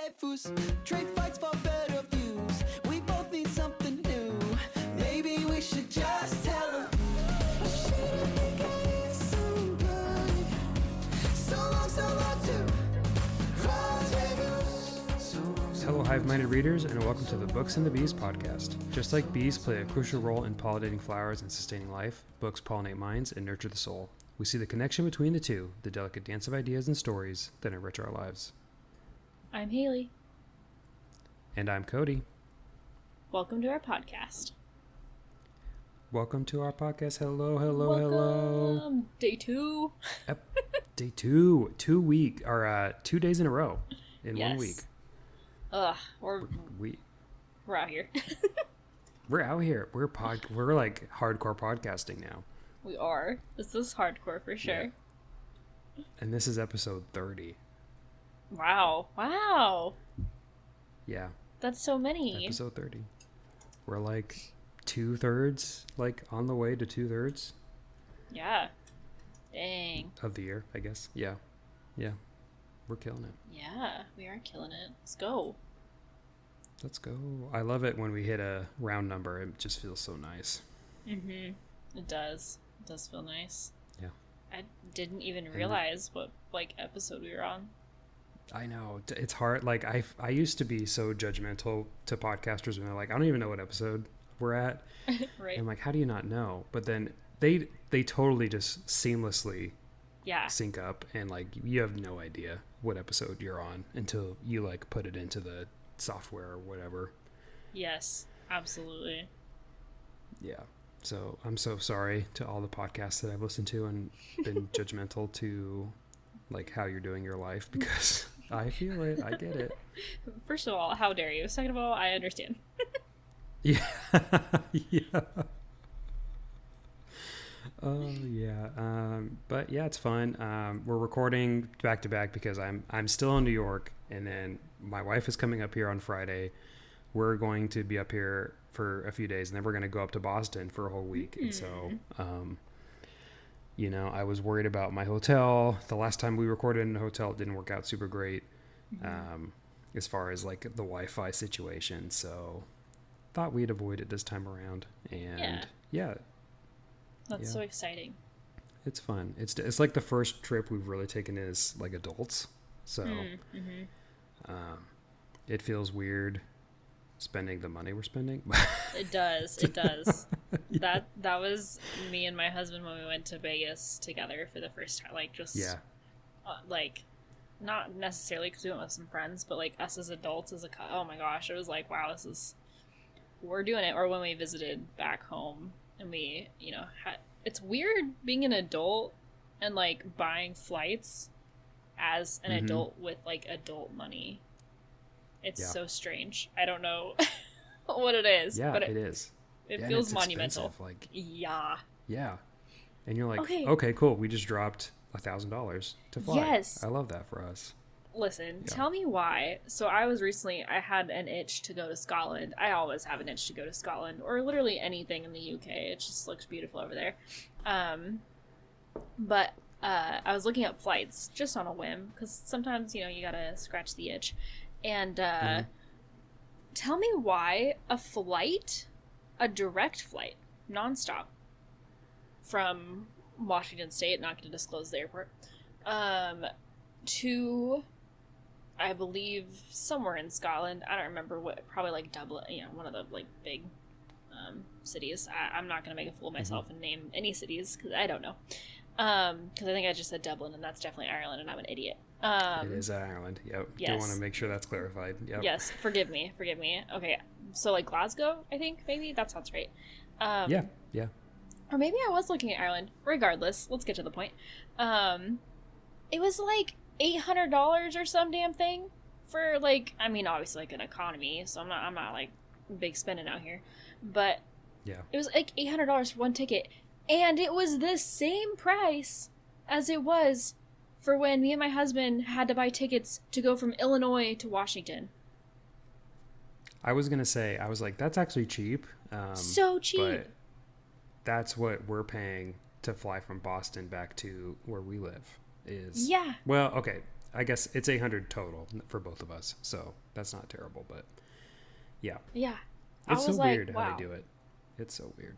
waifus, trade fights for better views. We both need something new. Maybe we should just tell them. Hello, hive-minded readers, and welcome to the Books and the Bees podcast. Just like bees play a crucial role in pollinating flowers and sustaining life, books pollinate minds and nurture the soul. We see the connection between the two, the delicate dance of ideas and stories that enrich our lives. I'm Hailey. And I'm Cody. Welcome to our podcast. Welcome to our podcast. Hello. Day 2. Day 2. 2 days in a row in 1 week. Ugh, We're out here. We're out here. We're like hardcore podcasting now. We are. This is hardcore for sure. Yeah. And this is episode 30. Wow. Yeah. That's so many. Episode 30. We're like 2/3, like on the way to 2/3. Yeah. Dang. Of the year, I guess. Yeah. We're killing it. Yeah, we are killing it. Let's go. I love it when we hit a round number. It just feels so nice. Mm-hmm. It does. It does feel nice. Yeah. I didn't even realize what episode we were on. I know. It's hard. Like I used to be so judgmental to podcasters when they're like, I don't even know what episode we're at. Right. And I'm like, how do you not know? But then they totally just seamlessly sync up, and like you have no idea what episode you're on until you like put it into the software or whatever. Yes, absolutely. Yeah. So I'm so sorry to all the podcasts that I've listened to and been judgmental to like how you're doing your life, because I feel it. I get it. First of all, how dare you? Second of all, I understand. Yeah. Yeah. Oh yeah. But yeah, it's fun. We're recording back to back because I'm still in New York, and then my wife is coming up here on Friday. We're going to be up here for a few days, and then we're going to go up to Boston for a whole week. And so, I was worried about my hotel. The last time we recorded in a hotel, it didn't work out super great, as far as like the Wi-Fi situation. So thought we'd avoid it this time around. And yeah. That's so exciting. It's fun. It's like the first trip we've really taken as like adults. So it feels weird spending the money we're spending. It does. Yeah. That was me and my husband when we went to Vegas together for the first time. Like just like not necessarily because we went with some friends, but like us as adults oh my gosh, it was like, wow, we're doing it. Or when we visited back home and we it's weird being an adult and like buying flights as an adult with like adult money. It's so strange. I don't know what it is. Yeah, but it is. It feels monumental. Like, yeah. And you're like, okay, cool. We just dropped $1,000 to fly. Yes. I love that for us. Listen, tell me why. So I had an itch to go to Scotland. I always have an itch to go to Scotland, or literally anything in the UK. It just looks beautiful over there. But I was looking up flights just on a whim, because sometimes, you gotta scratch the itch. And tell me why a direct flight, nonstop, from Washington State, not going to disclose the airport, to, I believe, somewhere in Scotland. I don't remember what, probably like Dublin, one of the like big cities. I'm not going to make a fool of myself and name any cities, because I don't know. Because I think I just said Dublin, and that's definitely Ireland, and I'm an idiot. It is Ireland. Yep. Yes. Do want to make sure that's clarified. Yep. Yes. Forgive me. Okay. So like Glasgow, I think maybe that sounds right. Yeah. Or maybe I was looking at Ireland. Regardless, let's get to the point. It was like $800 or some damn thing for like, I mean, obviously like an economy, so I'm not like big spending out here, but it was like $800 for one ticket, and it was the same price as it was for when me and my husband had to buy tickets to go from Illinois to Washington. I was going to say, I was like, that's actually cheap. So cheap. But that's what we're paying to fly from Boston back to where we live. Well, okay. I guess it's 800 total for both of us, so that's not terrible. But yeah, it's so weird how they do it. It's so weird.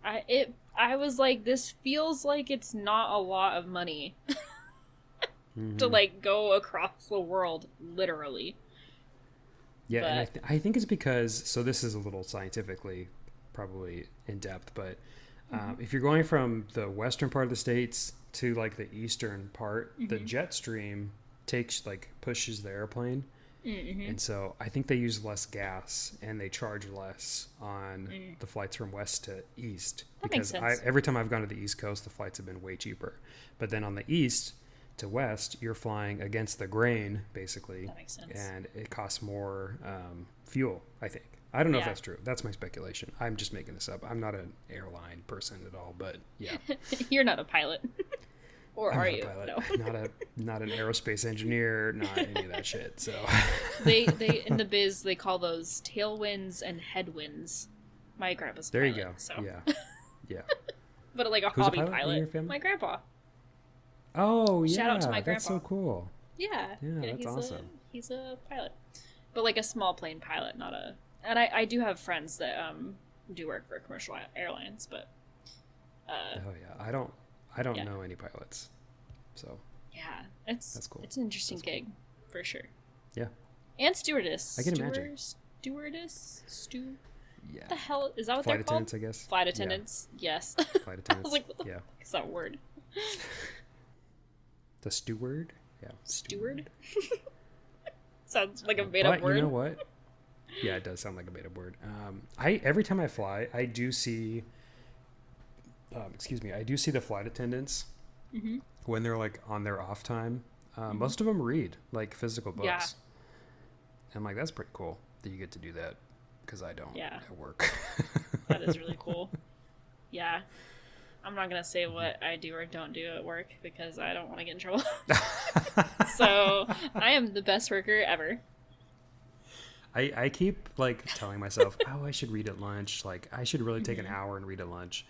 I was like, this feels like it's not a lot of money to like go across the world, literally. Yeah, but... and I think it's because, so this is a little scientifically probably in depth, but if you're going from the western part of the States to like the eastern part, the jet stream pushes the airplane. And so I think they use less gas and they charge less on the flights from west to east. That makes sense. Every time I've gone to the East Coast, the flights have been way cheaper. But then on the east to west, you're flying against the grain, basically. That makes sense. And it costs more fuel, I think. I don't know if that's true. That's my speculation. I'm just making this up. I'm not an airline person at all, but yeah. You're not a pilot. Or I'm are not you? A pilot. No. not an aerospace engineer, not any of that shit. So they in the biz they call those tailwinds and headwinds. My grandpa's a pilot. There you go. So. Yeah. But like a Who's hobby a pilot in your family? My grandpa. Oh yeah. Shout out to my grandpa. That's so cool. Yeah. That's awesome. He's a pilot, but like a small plane pilot, not a. And I do have friends that do work for commercial airlines, but. Oh yeah, I don't know any pilots, so yeah, that's cool. It's an interesting gig, for sure. Yeah, and stewardess. I can imagine. Stewardess. Yeah. What the hell is that? What Flight they're called? attendants, I guess. Flight attendants. Yeah. Yes. Flight attendants. I was like, what the fuck is that word? The steward. Yeah. Steward. Sounds like a made-up word. You know what? Yeah, it does sound like a made-up word. Every time I fly, I do see. I do see the flight attendants when they're like on their off time. Most of them read like physical books. Yeah. I'm like, that's pretty cool that you get to do that because I don't at work. That is really cool. Yeah. I'm not going to say what I do or don't do at work because I don't want to get in trouble. So I am the best worker ever. I keep like telling myself, oh, I should read at lunch. Like I should really take an hour and read at lunch.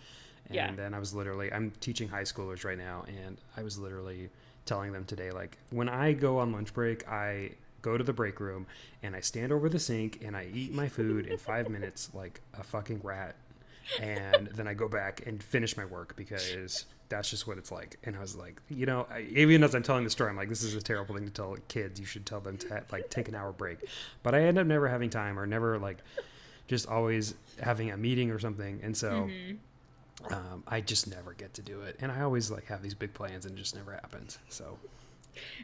And then I'm teaching high schoolers right now, and I was literally telling them today, like, when I go on lunch break, I go to the break room, and I stand over the sink, and I eat my food in 5 minutes like a fucking rat. And then I go back and finish my work because that's just what it's like. And I was like, even as I'm telling the story, I'm like, this is a terrible thing to tell kids. You should tell them to, like, take an hour break. But I end up never having time or never, like, just always having a meeting or something. And so... I just never get to do it, and I always like have these big plans, and it just never happens. So,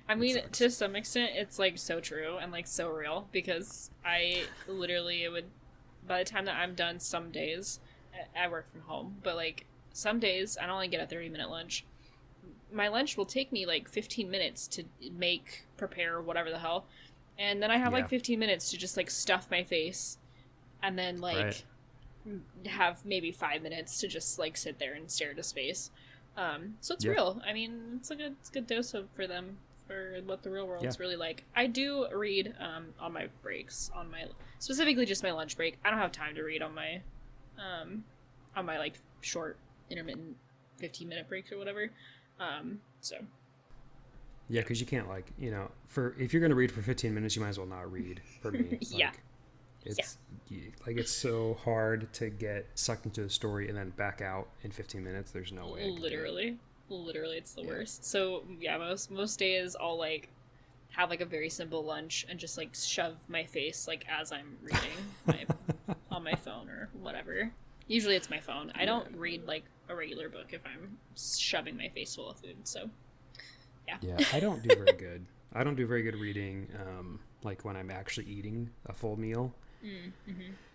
I mean, to some extent, it's like so true and like so real because I literally by the time that I'm done, some days I work from home, but like some days I only get a 30-minute lunch. My lunch will take me like 15 minutes to prepare whatever the hell, and then I have like 15 minutes to just like stuff my face, and then like. Right. Have maybe 5 minutes to just like sit there and stare into space. So it's real. I mean, it's a good dose for them for what the real world's really like. I do read on my breaks, specifically just my lunch break. I don't have time to read on my like short intermittent 15-minute breaks or whatever. So yeah, because you can't like if you're gonna read for 15 minutes, you might as well not read. For me, it's so hard to get sucked into the story and then back out in 15 minutes. There's no way. Literally it's the worst. So most days I'll like have like a very simple lunch and just like shove my face like as I'm reading on my phone or whatever. Usually it's my phone. I don't read like a regular book if I'm shoving my face full of food. So yeah, I don't do very good. I don't do very good reading like when I'm actually eating a full meal.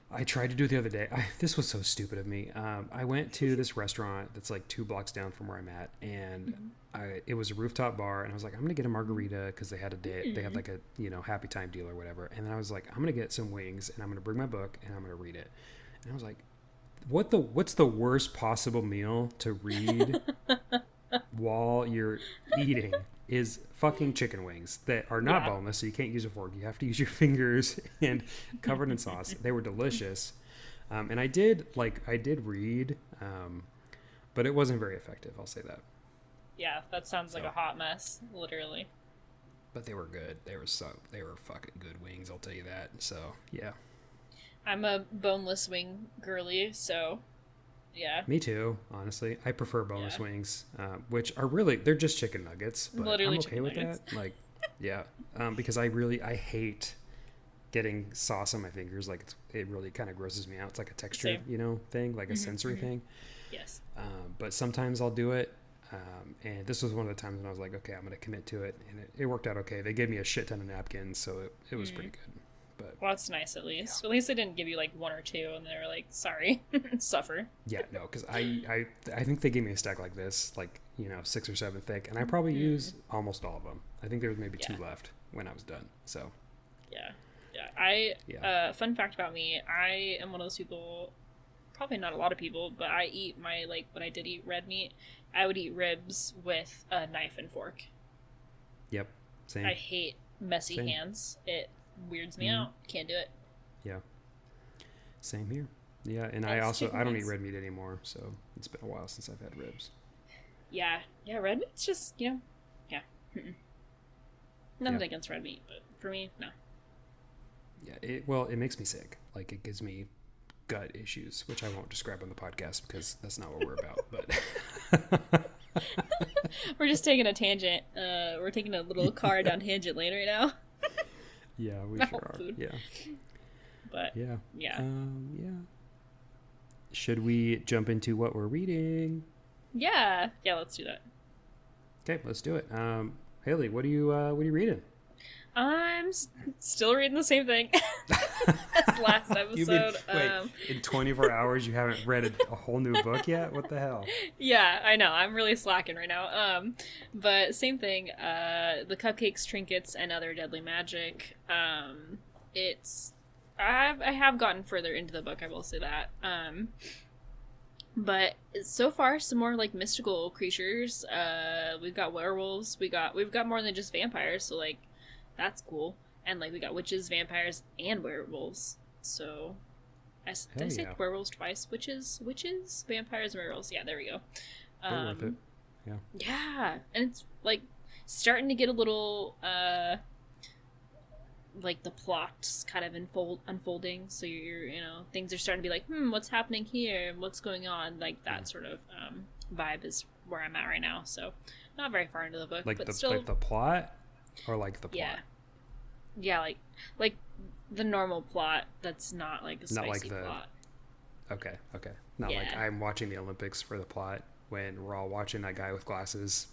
I tried to do it the other day. This was so stupid of me. I went to this restaurant that's like 2 blocks down from where I'm at, and it was a rooftop bar, and I was like, I'm gonna get a margarita because they had they had like a happy time deal or whatever. And then I was like, I'm gonna get some wings, and I'm gonna bring my book, and I'm gonna read it. And I was like, what's the worst possible meal to read while you're eating? Is fucking chicken wings that are not boneless, so you can't use a fork. You have to use your fingers and covered in sauce. They were delicious. And I did read, but it wasn't very effective. I'll say that. Yeah, that sounds like a hot mess, literally. but they were good. They were fucking good wings, I'll tell you that. So yeah. I'm a boneless wing girly, so yeah. Me too, honestly. I prefer boneless wings, which are really, they're just chicken nuggets, but Literally I'm okay with nuggets. that. Like, yeah, because I hate getting sauce on my fingers. Like, it really kind of grosses me out. It's like a texture, thing, like a sensory thing. Yes. But sometimes I'll do it. And this was one of the times when I was like, okay, I'm going to commit to it. And it worked out okay. They gave me a shit ton of napkins, so it was pretty good. But well, that's nice at least. Yeah. At least they didn't give you like one or two and they were like, sorry, suffer. Yeah, no, because I think they gave me a stack like this, like, 6 or 7 thick, and I probably used almost all of them. I think there was maybe 2 left when I was done. So fun fact about me, I am one of those people, probably not a lot of people, but I eat my, like, when I did eat red meat, I would eat ribs with a knife and fork. Yep, same. I hate messy hands. It weirds me out. Can't do it. Yeah, same here. Yeah, and I don't eat red meat anymore, so it's been a while since I've had ribs. Yeah, red meat's just, nothing against red meat, but for me, no. Yeah, it makes me sick. Like, it gives me gut issues, which I won't describe on the podcast because that's not what we're about. But we're just taking a tangent. We're taking a little car down tangent lane right now. Yeah, we sure are. Food. Yeah. But yeah. Yeah. Should we jump into what we're reading? Yeah, let's do that. Okay, let's do it. Hailey, what are you reading? I'm still reading the same thing as last episode. In 24 hours you haven't read a whole new book yet? What the hell? Yeah, I know. I'm really slacking right now. But same thing. The Cupcakes, Trinkets, and Other Deadly Magic. I have gotten further into the book, I will say that. But so far, some more like mystical creatures. We've got werewolves. We've got more than just vampires. So like, that's cool. And like, we got witches, vampires, and werewolves. So, did I say werewolves twice? Witches, vampires, and werewolves. Yeah, there we go. Worth it. Yeah. Yeah, and it's like starting to get a little like the plot's kind of unfolding. So you're things are starting to be like, what's happening here? What's going on? Like that sort of vibe is where I'm at right now. So not very far into the book, but still like the plot. Or like the plot? Yeah, like the normal plot that's not like a spicy not like the plot. Okay. Not like I'm watching the Olympics for the plot when we're all watching that guy with glasses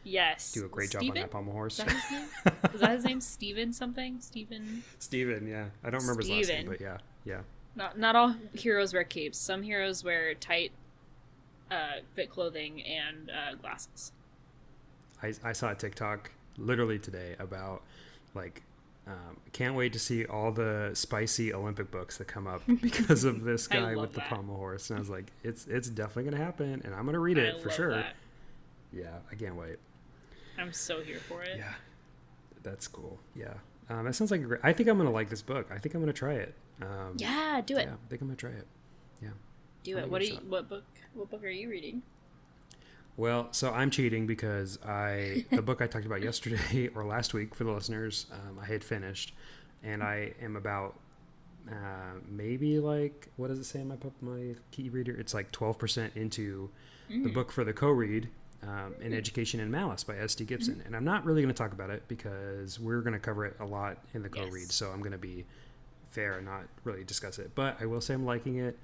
do a great job on that pommel horse. Is that his name? Is that his name? Steven something? Steven, yeah. I don't remember his last name, but yeah. Not all heroes wear capes. Some heroes wear tight fit clothing and glasses. I saw a TikTok literally today about like can't wait to see all the spicy Olympic books that come up because of this guy with the pommel horse, and I was like, it's definitely gonna happen, and I'm gonna read it for sure. That. Yeah, I can't wait. I'm so here for it. Yeah, that's cool. Yeah, that sounds like a great. I think I'm gonna like this book. I think I'm gonna try it. Yeah, do it. Yeah, I think I'm gonna try it. Yeah, do it. What book are you reading? Well, so I'm cheating because the book I talked about yesterday or last week for the listeners, I had finished, and I am about maybe like, what does it say in my key reader? It's like 12% into the book for the co-read, in Education and Malice by S.D. Gibson. And I'm not really going to talk about it because we're going to cover it a lot in the co-read. So I'm going to be fair and not really discuss it. But I will say I'm liking it.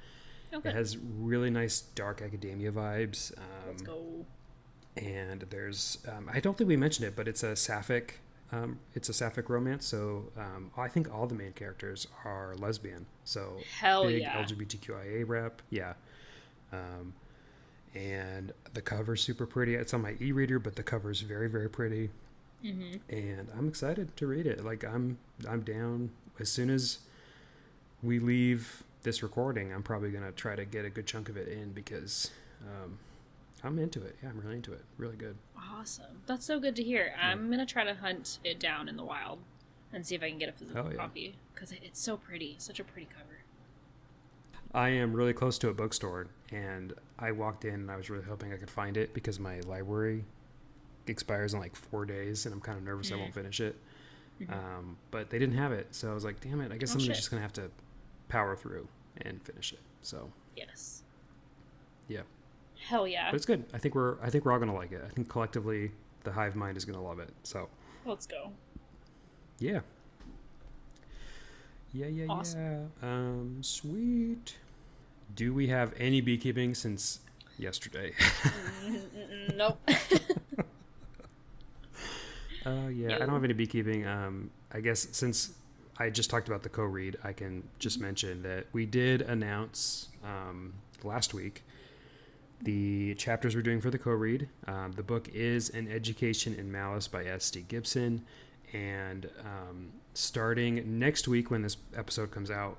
Okay. It has really nice dark academia vibes. Let's go. And there's, I don't think we mentioned it, but it's a sapphic romance. So I think all the main characters are lesbian. So big LGBTQIA rep. Yeah. And the cover's super pretty. It's on my e-reader, but the cover's very, very pretty. Mm-hmm. And I'm excited to read it. Like I'm down. As soon as we leave this recording, I'm probably going to try to get a good chunk of it in because I'm into it. Yeah, I'm really into it. Really good. Awesome. That's so good to hear. Yeah. I'm going to try to hunt it down in the wild and see if I can get a physical copy because it's so pretty. Such a pretty cover. I am really close to a bookstore, and I walked in and I was really hoping I could find it because my library expires in like 4 days, and I'm kind of nervous I won't finish it. But they didn't have it, so I was like, damn it, I guess I'm just gonna have to power through and finish it. So yes, yeah, hell yeah. But it's good. I think we're all gonna like it. I think collectively the hive mind is gonna love it. So let's go. Yeah. Awesome. Sweet. Do we have any beekeeping since yesterday? Nope. Yeah, I don't have any beekeeping. I guess since I just talked about the co-read, I can just mention that we did announce last week the chapters we're doing for the co-read. The book is An Education in Malice by S.D. Gibson. And starting next week when this episode comes out,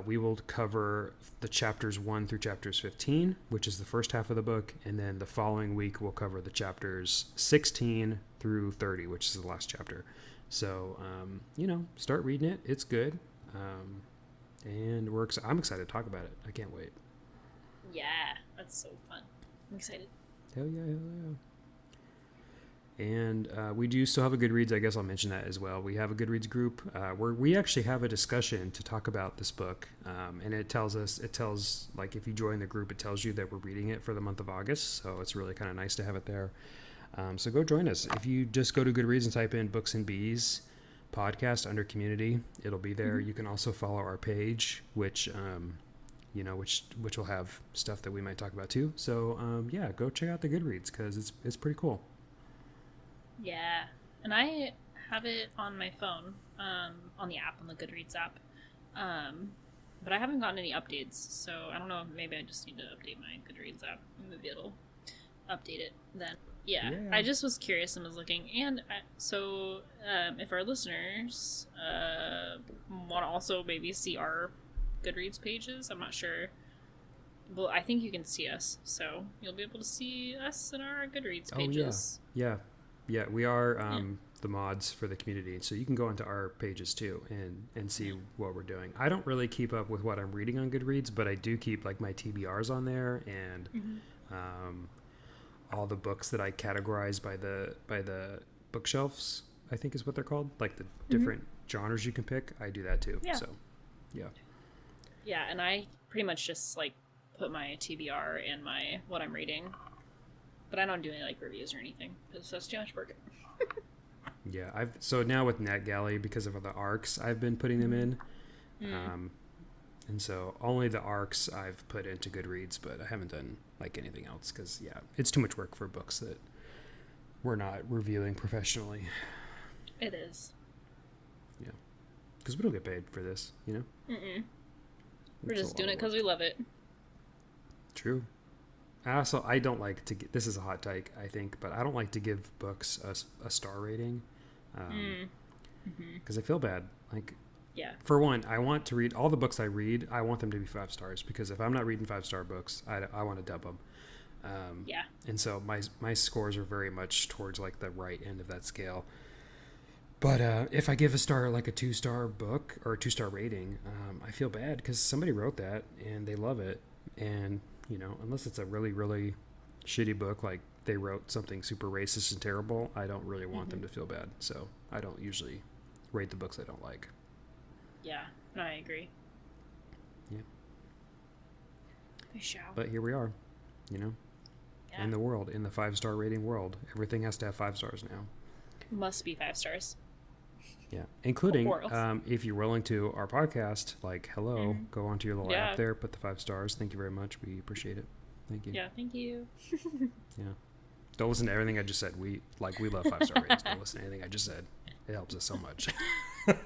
we will cover the chapters 1 through chapters 15, which is the first half of the book. And then the following week, we'll cover the chapters 16 through 30, which is the last chapter. So, start reading it. It's good. And I'm excited to talk about it. I can't wait. Yeah, that's so fun. I'm excited. Hell yeah. And we do still have a Goodreads. I guess I'll mention that as well. We have a Goodreads group where we actually have a discussion to talk about this book. And it tells, like, if you join the group, it tells you that we're reading it for the month of August. So it's really kind of nice to have it there. So go join us. If you just go to Goodreads and type in Books and Bees podcast under community, it'll be there. You can also follow our page, which will have stuff that we might talk about too. So go check out the Goodreads because it's pretty cool. Yeah, and I have it on my phone, on the app, on the Goodreads app, but I haven't gotten any updates, so I don't know, maybe I just need to update my Goodreads app, maybe it'll update it then. Yeah. I just was curious and was looking, and if our listeners want to also maybe see our Goodreads pages, I'm not sure. Well, I think you can see us, so you'll be able to see us in our Goodreads pages. Yeah, we are the mods for the community, so you can go into our pages too and see what we're doing. I don't really keep up with what I'm reading on Goodreads, but I do keep like my TBRs on there and all the books that I categorize by the bookshelves, I think is what they're called, like the different genres you can pick. I do that too. Yeah. So, yeah, and I pretty much just like put my TBR and my what I'm reading. But I don't do any like reviews or anything because that's too much work. Yeah, so now with NetGalley, because of the arcs, I've been putting them in, and so only the arcs I've put into Goodreads, but I haven't done like anything else because it's too much work for books that we're not reviewing professionally. It is. Yeah, because we don't get paid for this, you know. We're just doing it because we love it. True. I don't like to this is a hot take, I think, but I don't like to give books a star rating because I feel bad. Like, for one, I want to read all the books I read. I want them to be 5 stars because if I'm not reading 5-star books, I want to dub them. And so my scores are very much towards like the right end of that scale. But if I give a star like a 2-star book or a 2-star rating, I feel bad because somebody wrote that and they love it. And unless it's a really, really shitty book, like they wrote something super racist and terrible, I don't really want them to feel bad. So I don't usually rate the books I don't like. Yeah, no, I agree. Yeah. We shall. But here we are, in the world, in the 5-star rating world. Everything has to have 5 stars now. Must be 5 stars. Yeah, including if you're willing to our podcast, like hello, go onto your little app there, put the 5 stars. Thank you very much. We appreciate it. Thank you. Yeah, thank you. Yeah, don't listen to everything I just said. We love 5-star ratings. Don't listen to anything I just said. It helps us so much.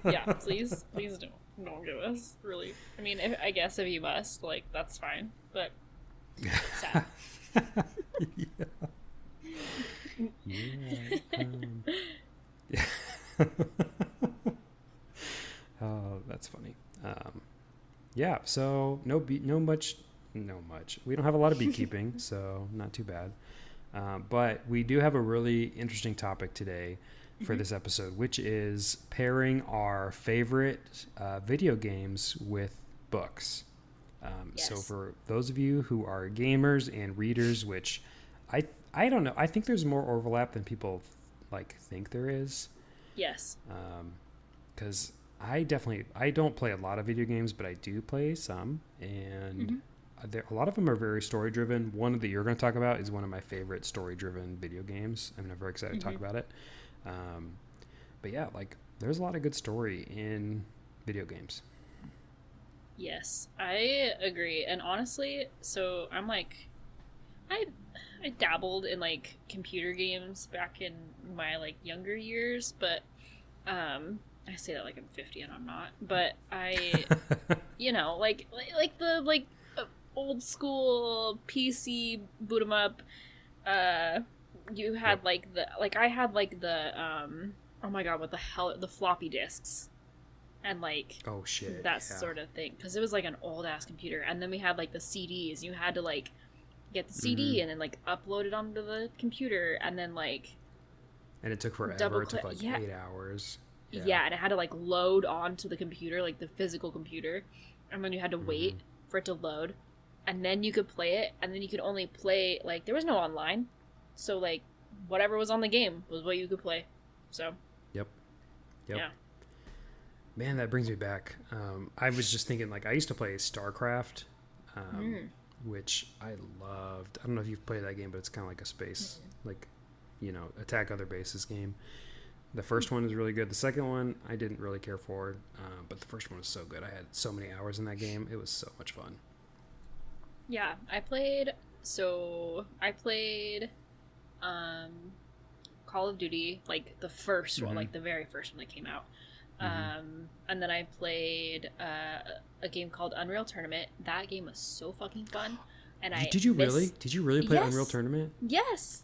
Yeah, please don't give us really. I mean, I guess if you must, like that's fine, but sad. Yeah. Oh, that's funny. So no much. We don't have a lot of beekeeping, so not too bad. But we do have a really interesting topic today for this episode, which is pairing our favorite video games with books. So for those of you who are gamers and readers, which I I don't know. I think there's more overlap than people like think there is. Yes. Because I don't play a lot of video games, but I do play some, and a lot of them are very story driven. One that you're going to talk about is one of my favorite story driven video games. I'm very excited to talk about it. But yeah, like there's a lot of good story in video games. Yes, I agree. And honestly, so I'm like, I dabbled in like computer games back in my like younger years, but I say that like I'm 50 and I'm not, but I you know, like the old school PC boot 'em up. You had I had like the oh my god, what the hell, the floppy disks. And like, oh shit, that sort of thing, because it was like an old ass computer. And then we had like the CDs. You had to like get the CD and then like upload it onto the computer, and then like, and it took forever. It took like 8 hours. Yeah, and it had to like load onto the computer, like the physical computer, and then you had to wait for it to load, and then you could play it, and then you could only play like, there was no online, so like whatever was on the game was what you could play. So yep. Yeah. Man, that brings me back. I was just thinking, like, I used to play StarCraft, which I loved. I don't know if you've played that game, but it's kind of like a space, like, you know, attack other bases game. The first one is really good. The second one, I didn't really care for, but the first one was so good. I had so many hours in that game. It was so much fun. Yeah, I played Call of Duty, like the first one, like the very first one that came out. And then I played a game called Unreal Tournament. That game was so fucking fun. And Did you really play Unreal Tournament? Yes.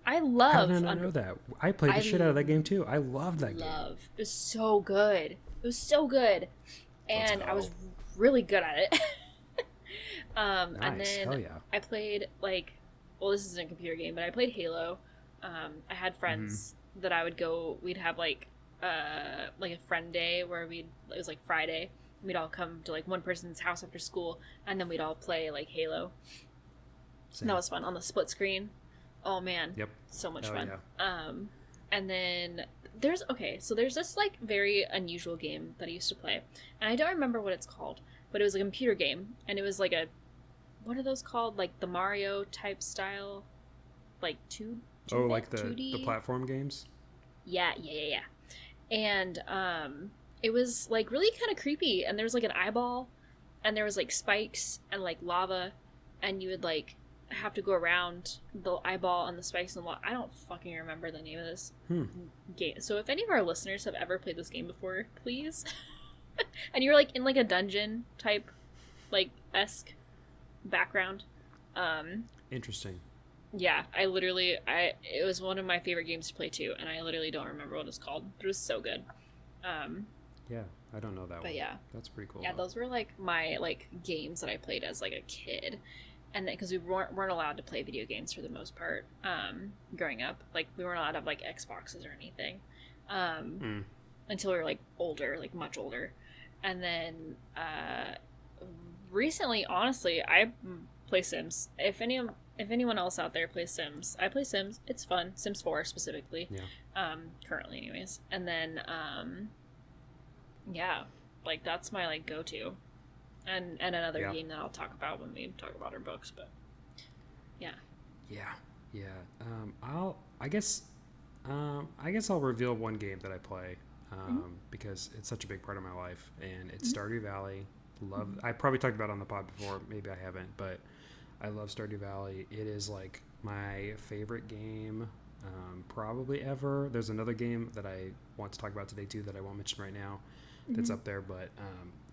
I love. How did I not know that? I played the shit out of that game too. I loved that game. It was so good. It was so good, and I was really good at it. Nice. And then Hell yeah. I played this isn't a computer game, but I played Halo. I had friends that I would go. We'd have like a friend day where it was like Friday. We'd all come to like one person's house after school, and then we'd all play like Halo. Same. That was fun on the split screen. Oh man. Yep. So much fun. Yeah. And then there's this like very unusual game that I used to play, and I don't remember what it's called, but it was a computer game, and it was like what are those called? Like the Mario type style, like like the 2D? The platform games. Yeah. And it was like really kind of creepy, and there was like an eyeball, and there was like spikes and like lava, and you would like have to go around the eyeball and the spikes and I don't fucking remember the name of this game. So if any of our listeners have ever played this game before, please. And you're like in like a dungeon type like esque background. Interesting. Yeah, it was one of my favorite games to play too, and I literally don't remember what it's called, but it was so good. Yeah, I don't know that one. But yeah, that's pretty cool. Yeah, those were like my like games that I played as like a kid. And then, because we weren't allowed to play video games for the most part, growing up. Like, we weren't allowed to have, like, Xboxes or anything. Until we were, like, older, like, much older. And then, recently, honestly, I play Sims. If anyone else out there plays Sims, I play Sims. It's fun. Sims 4, specifically. Yeah. Currently, anyways. And then, yeah. Like, that's my, like, go-to. And another game that I'll talk about when we talk about our books, but yeah. I guess I'll reveal one game that I play because it's such a big part of my life, and it's Stardew Valley. I probably talked about it on the pod before, maybe I haven't, but I love Stardew Valley. It is like my favorite game probably ever. There's another game that I want to talk about today too that I won't mention right now. That's up there, but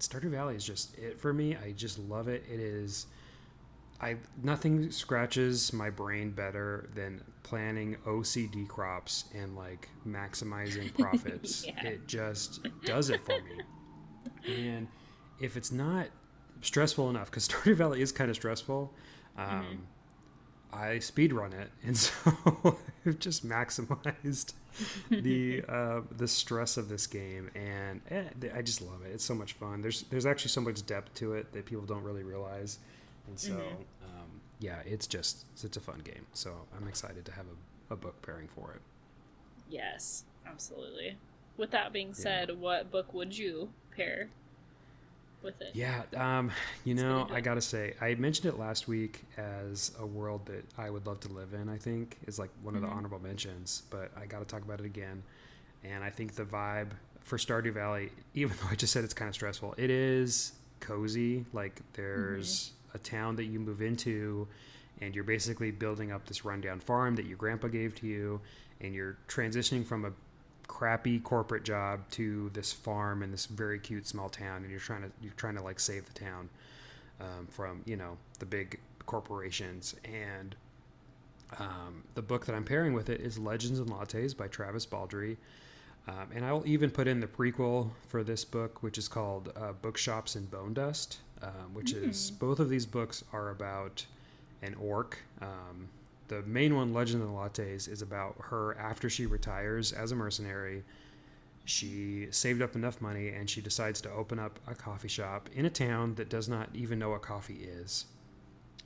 Stardew Valley is just it for me. I just love it. It is nothing scratches my brain better than planning OCD crops and like maximizing profits. It just does it for me. And if it's not stressful enough, because Stardew Valley is kind of stressful, I speedrun it, and so I've just maximized the stress of this game, and I just love it. It's so much fun. There's actually so much depth to it that people don't really realize, and so yeah, it's just such a fun game. So I'm excited to have a book pairing for it. Yes, absolutely. With that being said, what book would you pair with it? Yeah, I gotta say, I mentioned it last week as a world that I would love to live in. I think is like one of the honorable mentions, but I gotta talk about it again. And I think the vibe for Stardew Valley, even though I just said it's kind of stressful, it is cozy. Like there's a town that you move into, and you're basically building up this rundown farm that your grandpa gave to you, and you're transitioning from a crappy corporate job to this farm in this very cute small town, and you're trying to like save the town from the big corporations. And the book that I'm pairing with it is Legends and Lattes by Travis Baldree. And I'll even put in the prequel for this book, which is called Bookshops and Bone Dust, which is, both of these books are about an orc. The main one, Legend of the Lattes, is about her after she retires as a mercenary. She saved up enough money and she decides to open up a coffee shop in a town that does not even know what coffee is.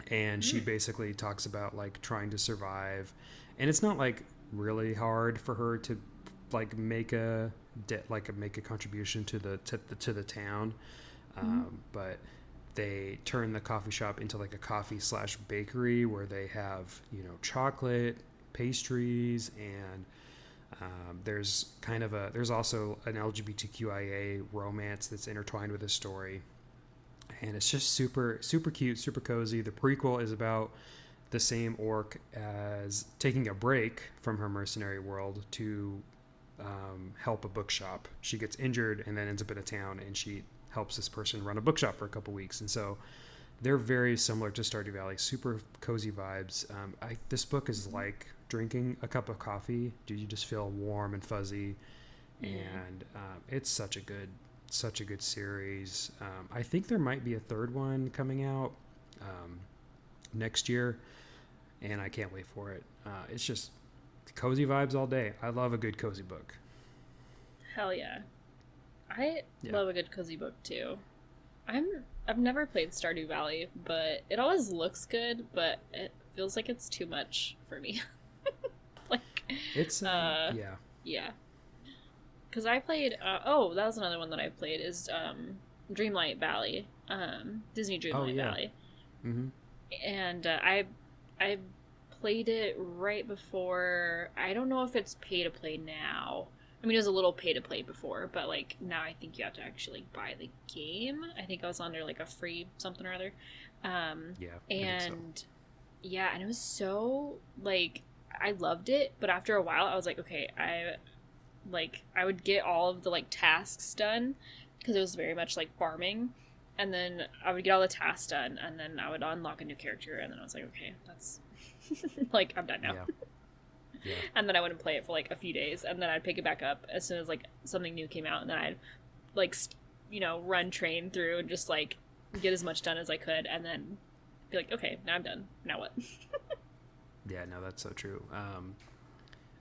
And she basically talks about like trying to survive. And it's not like really hard for her to like make a contribution to the town. But they turn the coffee shop into like a coffee/bakery where they have, chocolate, pastries, and there's also an LGBTQIA romance that's intertwined with this story. And it's just super, super cute, super cozy. The prequel is about the same orc as taking a break from her mercenary world to help a bookshop. She gets injured and then ends up in a town, and she helps this person run a bookshop for a couple weeks. And so they're very similar to Stardew Valley, super cozy vibes. This book is like drinking a cup of coffee. You just feel warm and fuzzy. And it's such a good series. I think there might be a third one coming out next year, and I can't wait for it. It's just cozy vibes all day. I love a good cozy book. Hell yeah. I love a good cozy book too. I've never played Stardew Valley, but it always looks good, but it feels like it's too much for me. Like it's yeah. Because I played that was another one that I played is Dreamlight Valley, Disney Dreamlight Valley. And I played it right before. I don't know if it's pay to play now. I mean, it was a little pay to play before, but like now I think you have to actually buy the game. I think I was under like a free something or other. And it was so like I loved it, but after a while I was like, okay, I would get all of the like tasks done because it was very much like farming, and then I would get all the tasks done, and then I would unlock a new character, and then I was like, okay, that's like I'm done now. Yeah. And then I wouldn't play it for like a few days, and then I'd pick it back up as soon as like something new came out, and then I'd like run train through and just like get as much done as I could, and then be like, okay, now I'm done. Now what? Yeah, no, that's so true.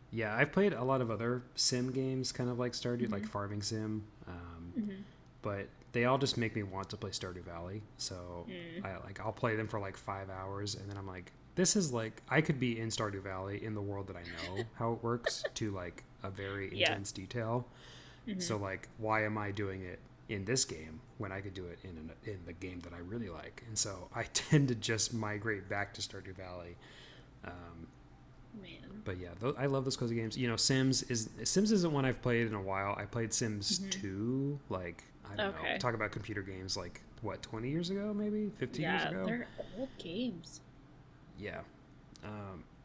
Yeah, I've played a lot of other sim games, kind of like Stardew, like farming sim, but they all just make me want to play Stardew Valley. So I'll play them for like 5 hours, and then I'm like, this is like I could be in Stardew Valley in the world that I know how it works to like a very intense detail. So like, why am I doing it in this game when I could do it in the game that I really like? And so I tend to just migrate back to Stardew Valley. But yeah, I love those cozy games. Sims isn't one I've played in a while. I played Sims 2, like, I don't know, talk about computer games like, what, 20 years ago, maybe 15 years ago? Yeah, they're old games. Yeah.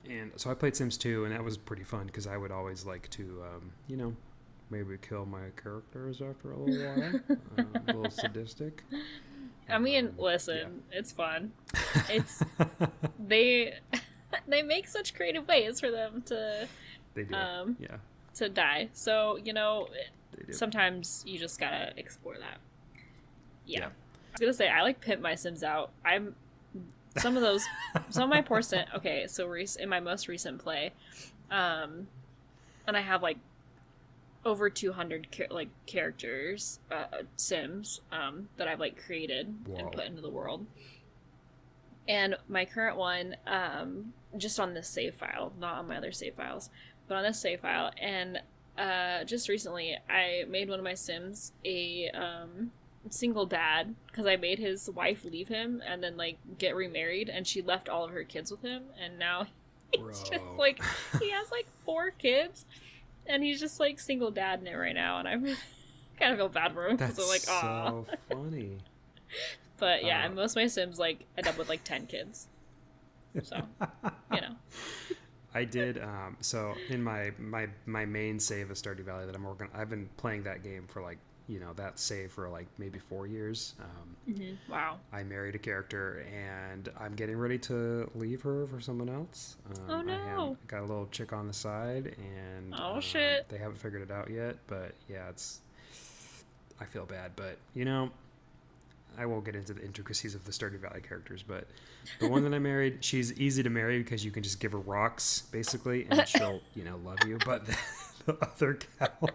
And so I played Sims 2, and that was pretty fun because I would always like to, maybe kill my characters after a little while. A little sadistic. I mean, listen, it's fun. It's they make such creative ways for them to to die. So sometimes you just gotta explore that. Yeah. I was gonna say I like pimp my Sims out. Some of my poor Sims. Okay, so in my most recent play, and I have like over 200 characters, Sims that I've like created and put into the world. And my current one, just on this save file, not on my other save files, but on this save file. And just recently, I made one of my Sims a single dad because I made his wife leave him and then like get remarried, and she left all of her kids with him, and now he's just like he has like 4 kids, and he's just like single dad in it right now, and I'm kind of feel bad for him because I'm like, oh, so funny. But yeah, and most of my Sims like end up with like 10 kids, so you know. I did so in my main save of Stardew Valley that I'm working. I've been playing that game for like, you know, that save for like maybe 4 years. Wow. I married a character and I'm getting ready to leave her for someone else. Oh no! I got a little chick on the side, and shit, they haven't figured it out yet. But yeah, I feel bad, but you know, I won't get into the intricacies of the Stardew Valley characters, but the one that I married, she's easy to marry because you can just give her rocks, basically, and she'll, you know, love you. But the other gal,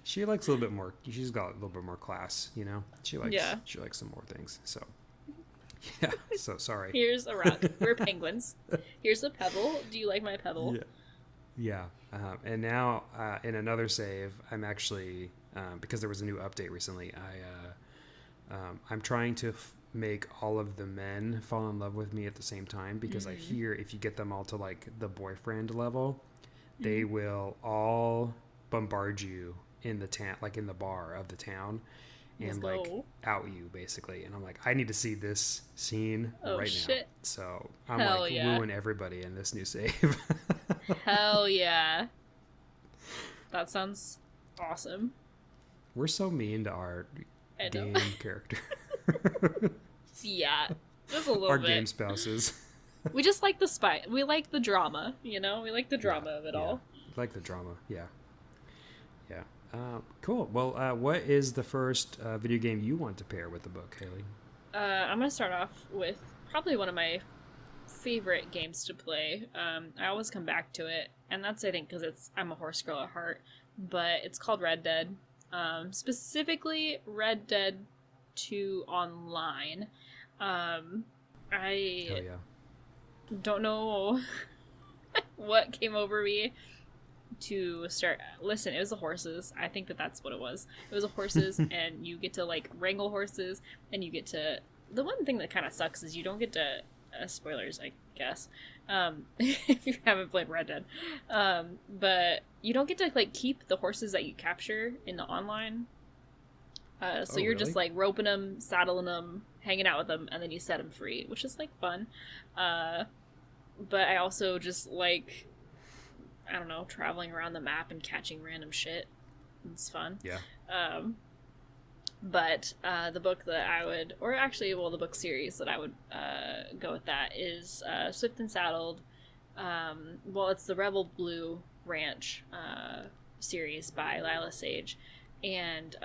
she likes a little bit more. She's got a little bit more class, you know. She likes some more things. So, yeah. So sorry. Here's a rock. We're penguins. Here's a pebble. Do you like my pebble? Yeah. And now in another save, I'm actually because there was a new update recently. I'm trying to make all of the men fall in love with me at the same time because I hear if you get them all to like the boyfriend level, they will all bombard you in the town, like in the bar of the town, and like out you basically. And I'm like, I need to see this scene right now. So I'm wooing everybody in this new save. Hell yeah. That sounds awesome. We're so mean to our game character. Yeah, just a little our bit. Our game spouses. We just like the spy. We like the drama, you know? We like the drama of it all. Like the drama, yeah. Cool. Well, what is the first video game you want to pair with the book, Hailey? I'm going to start off with probably one of my favorite games to play. I always come back to it, and that's, I think, because I'm a horse girl at heart, but it's called Red Dead. Specifically Red Dead 2 Online. I don't know what came over me to start. Listen, it was the horses. I think that's what it was. It was the horses, and you get to like wrangle horses, and you get to. The one thing that kind of sucks is you don't get to. Spoilers, I guess. If you haven't played Red Dead, but you don't get to like keep the horses that you capture in the online. So you're just like roping them, saddling them, hanging out with them, and then you set them free, which is like fun. But I also just like, I don't know, traveling around the map and catching random shit. It's fun. Yeah. But the book that I would, or actually, well, the book series that I would go with that is Swift and Saddled. Well, it's the Rebel Blue Ranch series by Lyla Sage. And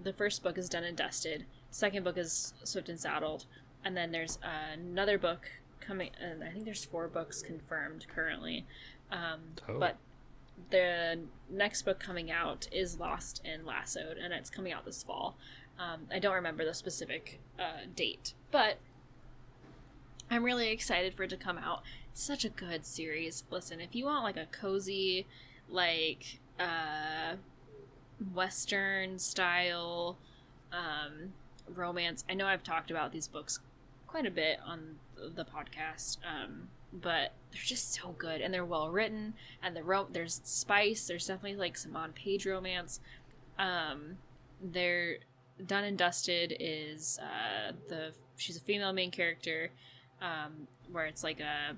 the first book is Done and Dusted. Second book is Swift and Saddled. And then there's another book coming, and I think there's 4 books confirmed currently. But the next book coming out is Lost and Lassoed, and it's coming out this fall. I don't remember the specific date, but I'm really excited for it to come out. It's such a good series. Listen, if you want like a cozy, like Western style romance, I know I've talked about these books quite a bit on the podcast, but they're just so good, and they're well written, and there's spice. There's definitely like some on-page romance. They're Done and Dusted is she's a female main character, where it's like a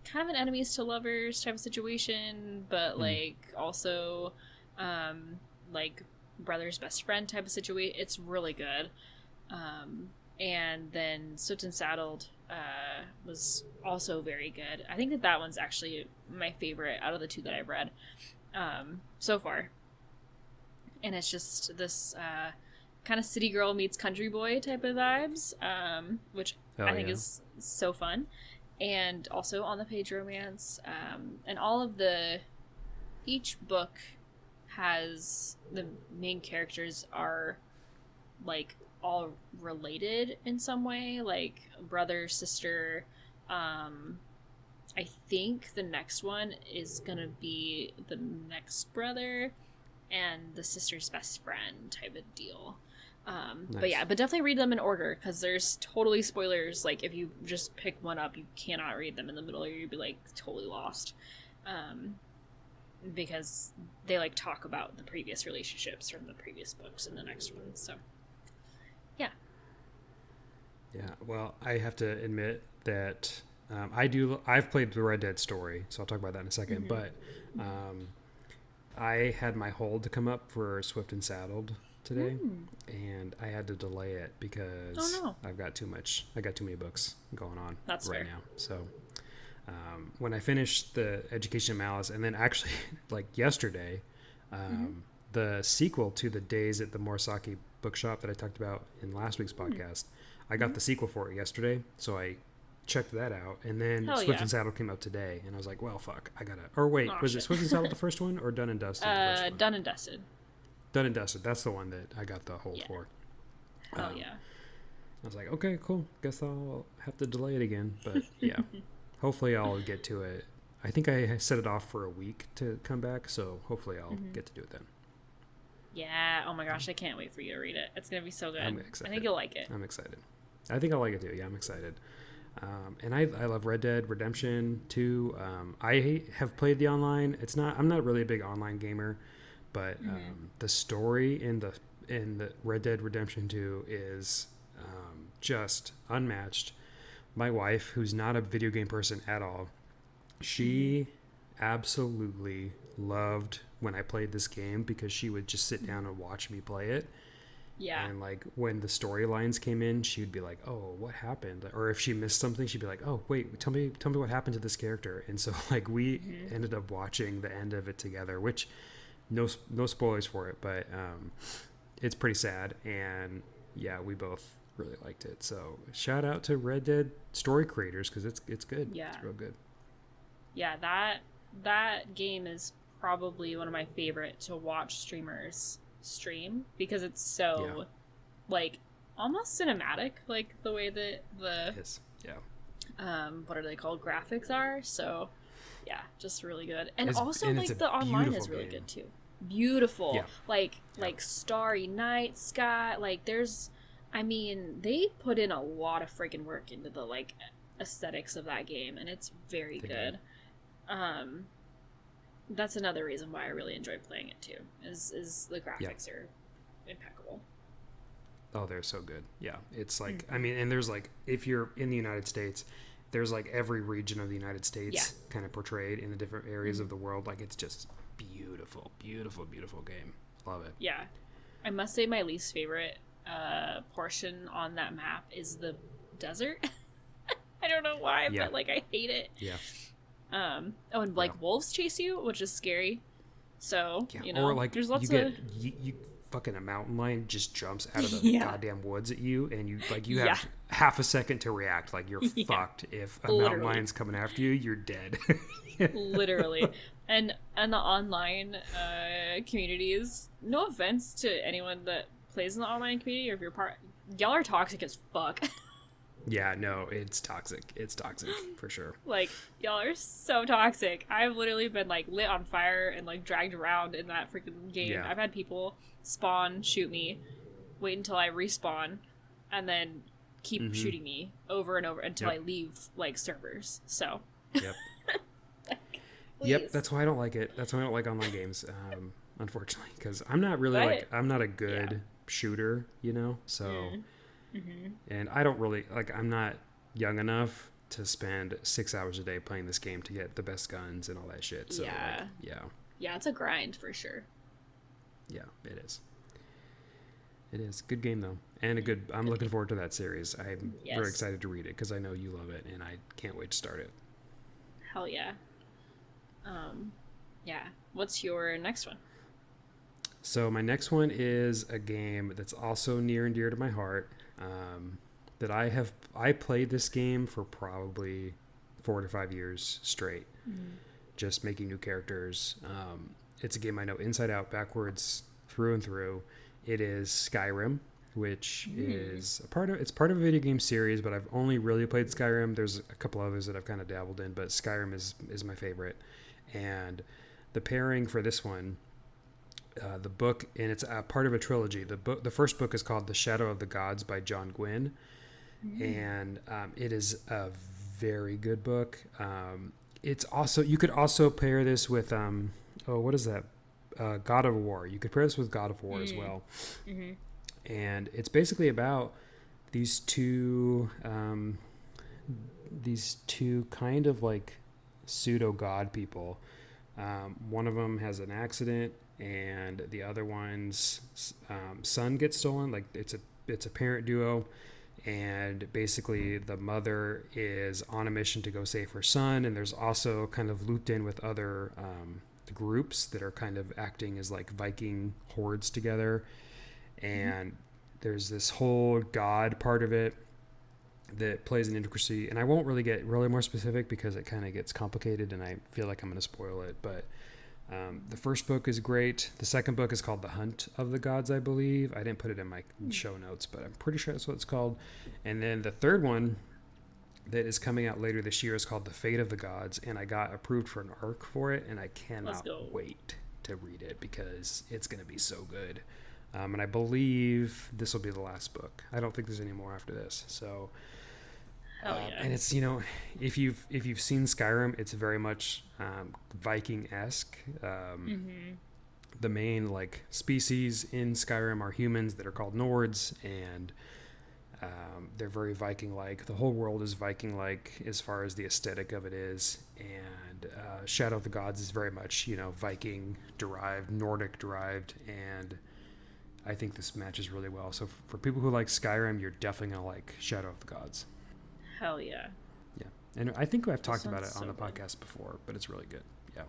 kind of an enemies to lovers type of situation, but like also like brother's best friend type of situation. It's really good. And then Swift and Saddled was also very good. I think that one's actually my favorite out of the 2 that I've read so far. And it's just this kind of city girl meets country boy type of vibes, which I think is so fun. And also on the page romance. And each book has the main characters are like all related in some way, like brother, sister. I think the next one is gonna be the next brother and the sister's best friend type of deal. Nice. But definitely read them in order, because there's totally spoilers. Like, if you just pick one up, you cannot read them in the middle, or you'd be like totally lost. Because they like talk about the previous relationships from the previous books in the next one. So yeah. Well, I have to admit that I've played the Red Dead story, so I'll talk about that in a second. But I had my hold to come up for Swift and Saddled today, and I had to delay it because I got too many books going on That's right fair. now. So when I finished the Education of Malice, and then actually like yesterday, the sequel to the Days at the Morisaki bookshop that I talked about in last week's podcast, I got the sequel for it yesterday, so I checked that out, and then Swift and Saddle came out today, and I was like, well, fuck, I gotta, or wait, was it Swift and Saddle the first one, or Done and Dusted the first one? Done and Dusted. Done and Dusted, that's the one that I got the hold for. Hell yeah. I was like, okay, cool, guess I'll have to delay it again, but yeah, hopefully I'll get to it. I think I set it off for a week to come back, so hopefully I'll get to do it then. Yeah, oh my gosh, I can't wait for you to read it. It's gonna be so good. I'm excited. I think you'll like it. I'm excited. I think I'll like it too. Yeah, I'm excited. And I love Red Dead Redemption 2. I have played the online. I'm not really a big online gamer, but the story in the Red Dead Redemption 2 is just unmatched. My wife, who's not a video game person at all, she absolutely loved when I played this game, because she would just sit down and watch me play it. Yeah. And like when the storylines came in, she would be like, "Oh, what happened?" Or if she missed something, she'd be like, "Oh, wait, tell me what happened to this character." And so like we ended up watching the end of it together, which no spoilers for it, but it's pretty sad. And yeah, we both really liked it. So shout out to Red Dead story creators, because it's good. Yeah. It's real good. Yeah, that game is probably one of my favorite to watch streamers stream, because it's so like almost cinematic, like the way that the It is. what are they called, graphics are. So yeah, just really good. And It's also a like the online is beautiful really game. good too. Beautiful. Yeah. Like starry night sky, like there's, I mean, they put in a lot of freaking work into the like aesthetics of that game, and it's very good. That's another reason why I really enjoy playing it too, is the graphics are impeccable. Oh, they're so good. Yeah. It's like, I mean, and there's like, if you're in the United States, there's like every region of the United States kind of portrayed in the different areas of the world. Like, it's just beautiful, beautiful, beautiful game. Love it. Yeah. I must say my least favorite portion on that map is the desert. I don't know why, but like I hate it. Yeah. And like wolves chase you, which is scary. So, you know, or like there's lots you of you fucking a mountain lion just jumps out of the goddamn woods at you, and you have half a second to react. Like, you're fucked. If a mountain lion's coming after you, you're dead. Literally. And the online communities, no offense to anyone that plays in the online community, or if you're part, y'all are toxic as fuck. Yeah, no, it's toxic. It's toxic for sure. Like, y'all are so toxic. I've literally been like lit on fire and like dragged around in that freaking game. Yeah. I've had people spawn, shoot me, wait until I respawn, and then keep shooting me over and over until I leave like servers. So Yep. Yep, that's why I don't like it. That's why I don't like online games, unfortunately, because I'm not really I'm not a good shooter, you know, so and I don't really I'm not young enough to spend 6 hours a day playing this game to get the best guns and all that shit. So yeah, it's a grind for sure. Yeah, it is. It is good game though, and I'm looking forward to that series. I'm very excited to read it because I know you love it, and I can't wait to start it. Hell yeah. Yeah. What's your next one? So my next one is a game that's also near and dear to my heart. That I played this game for probably 4 to 5 years straight, just making new characters. It's a game I know inside out, backwards, through and through. It is Skyrim. which is it's part of a video game series, but I've only really played Skyrim. There's a couple others that I've kind of dabbled in, but Skyrim is my favorite. And the pairing for this one, the book, and it's a part of a trilogy. The first book is called The Shadow of the Gods by John Gwynne, and it is a very good book. It's also, you could also pair this with what is that? God of War. You could pair this with God of War as well. And it's basically about these two kind of like pseudo god people. One of them has an accident, and the other one's son gets stolen. Like it's a parent duo, and basically the mother is on a mission to go save her son, and there's also kind of looped in with other groups that are kind of acting as like Viking hordes together. And there's this whole god part of it that plays an intricacy, and I won't really get really more specific because it kind of gets complicated and I feel like I'm going to spoil it. But the first book is great. The second book is called The Hunt of the Gods, I believe. I didn't put it in my show notes, but I'm pretty sure that's what it's called. And then the third one that is coming out later this year is called The Fate of the Gods, and I got approved for an arc for it, and I cannot wait to read it because it's going to be so good. And I believe this will be the last book. I don't think there's any more after this. So, and it's, you know, if you've seen Skyrim, it's very much Viking-esque. The main like species in Skyrim are humans that are called Nords, and they're very Viking-like. The whole world is Viking-like as far as the aesthetic of it is. And Shadow of the Gods is very much, you know, Viking-derived, Nordic-derived, and I think this matches really well. So for people who like Skyrim, you're definitely going to like Shadow of the Gods. Hell yeah. Yeah. And I think I've talked about it on the podcast before, but it's really good. Yeah.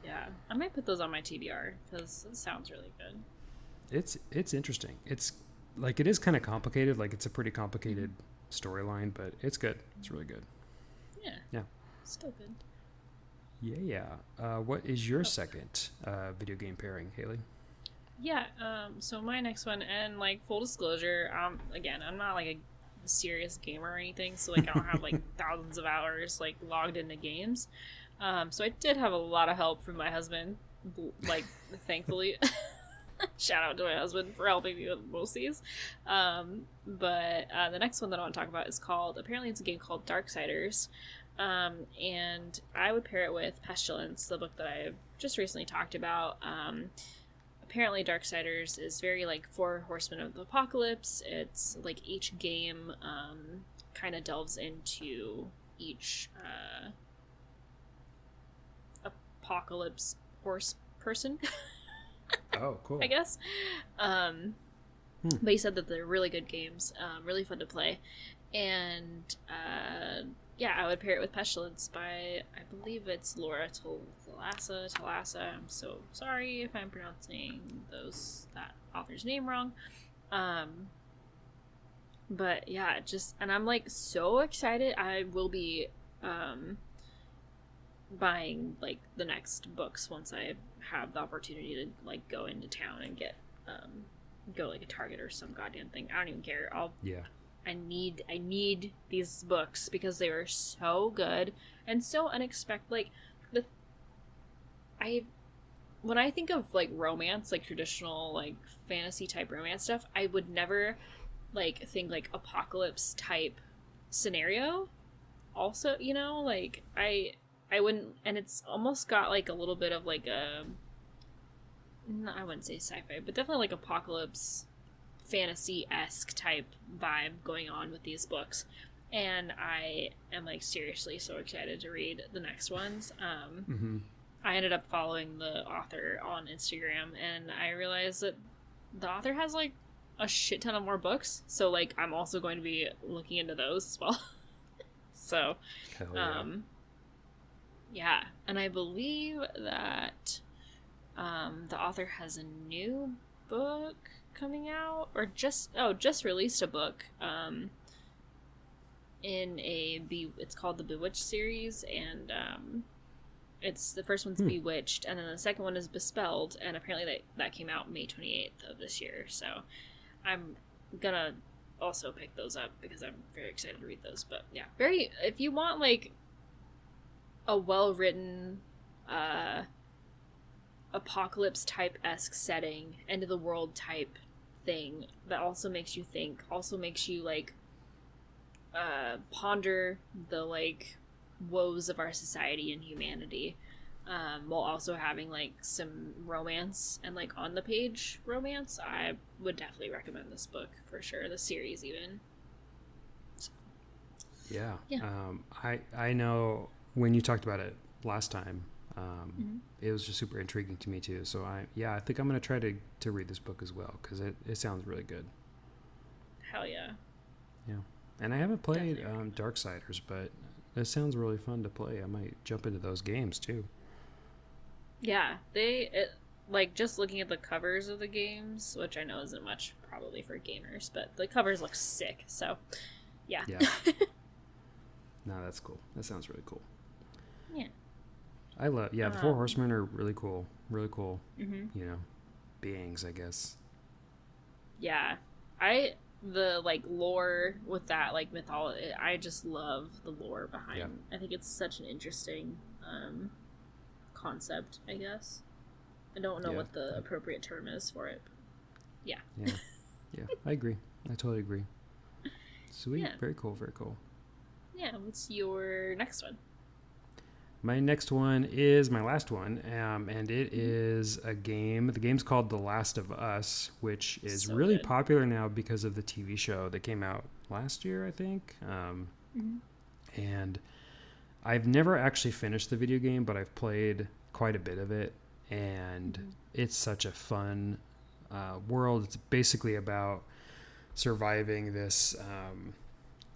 Yeah. I might put those on my TBR because it sounds really good. It's interesting. It's like, it is kind of complicated. Like, it's a pretty complicated storyline, but it's good. It's really good. Yeah. Yeah. Still good. Yeah. What is your second video game pairing, Hailey? Yeah, so my next one, and like full disclosure, again, I'm not like a serious gamer or anything, so like I don't have like thousands of hours like logged into games. So I did have a lot of help from my husband, like thankfully. Shout out to my husband for helping me with most of these. But the next one that I want to talk about is apparently it's a game called Darksiders. And I would pair it with Pestilence, the book that I've just recently talked about. Apparently Darksiders is very like for Horsemen of the Apocalypse. It's like each game kind of delves into each apocalypse horse person. Oh, cool. I guess. But he said that they're really good games, really fun to play. And yeah, I would pair it with Pestilence by, I believe it's Laura Thalassa. I'm so sorry if I'm pronouncing that author's name wrong. But yeah, and I'm like so excited. I will be buying like the next books once I have the opportunity to like go into town and get go like a Target or some goddamn thing. I don't even care. I need these books because they were so good and so unexpected. Like when I think of like romance, like traditional like fantasy type romance stuff, I would never like think like apocalypse type scenario. Also, you know, like I wouldn't, and it's almost got like a little bit of like I wouldn't say sci-fi, but definitely like apocalypse fantasy-esque type vibe going on with these books, and I am like seriously so excited to read the next ones. I ended up following the author on Instagram, and I realized that the author has like a shit ton of more books, so like I'm also going to be looking into those as well. So yeah, and I believe that the author has a new book coming out, or just released a book in it's called the Bewitched series, and it's the first one's Bewitched, and then the second one is Bespelled, and apparently that came out May 28th of this year. So I'm gonna also pick those up because I'm very excited to read those. But yeah, if you want like a well-written apocalypse type-esque setting, end of the world type thing that also makes you think, also makes you like ponder the like woes of our society and humanity, while also having like some romance and like on the page romance, I would definitely recommend this book for sure, the series even. Yeah. I know when you talked about it last time, it was just super intriguing to me too. So I think I'm going to try to read this book as well, because it sounds really good. Hell yeah. Yeah. And I haven't played Darksiders, but it sounds really fun to play. I might jump into those games too. Yeah, like just looking at the covers of the games, which I know isn't much probably for gamers, but the covers look sick. So, yeah. Yeah. No, that's cool. That sounds really cool. Yeah. I love. Yeah, the Four Horsemen are really cool. Really cool. Mm-hmm. You know, beings, I guess. Yeah, the like lore with that like mythology. I just love the lore behind. Yeah. I think it's such an interesting concept. I guess I don't know what the appropriate term is for it. Yeah. Yeah, I agree. I totally agree. Sweet. Yeah. Very cool. Very cool. Yeah. What's your next one? My next one is my last one, and it is a game. The game's called The Last of Us, which is so really popular now because of the TV show that came out last year, I think. And I've never actually finished the video game, but I've played quite a bit of it, and it's such a fun world. It's basically about surviving this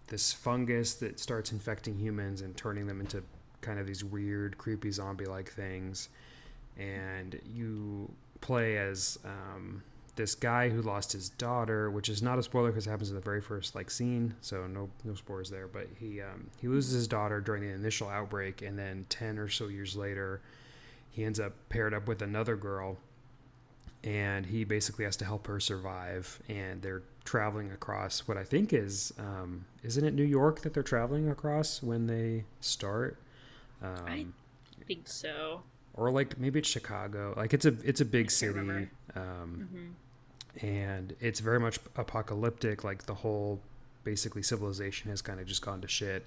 this fungus that starts infecting humans and turning them into kind of these weird, creepy zombie-like things. And you play as this guy who lost his daughter, which is not a spoiler because it happens in the very first like scene, so no spoilers there. But he loses his daughter during the initial outbreak, and then 10 or so years later, he ends up paired up with another girl, and he basically has to help her survive. And they're traveling across what I think is isn't it New York that they're traveling across when they start? I think so. Or like maybe it's Chicago. Like it's a big city, and it's very much apocalyptic. Like the whole basically civilization has kind of just gone to shit.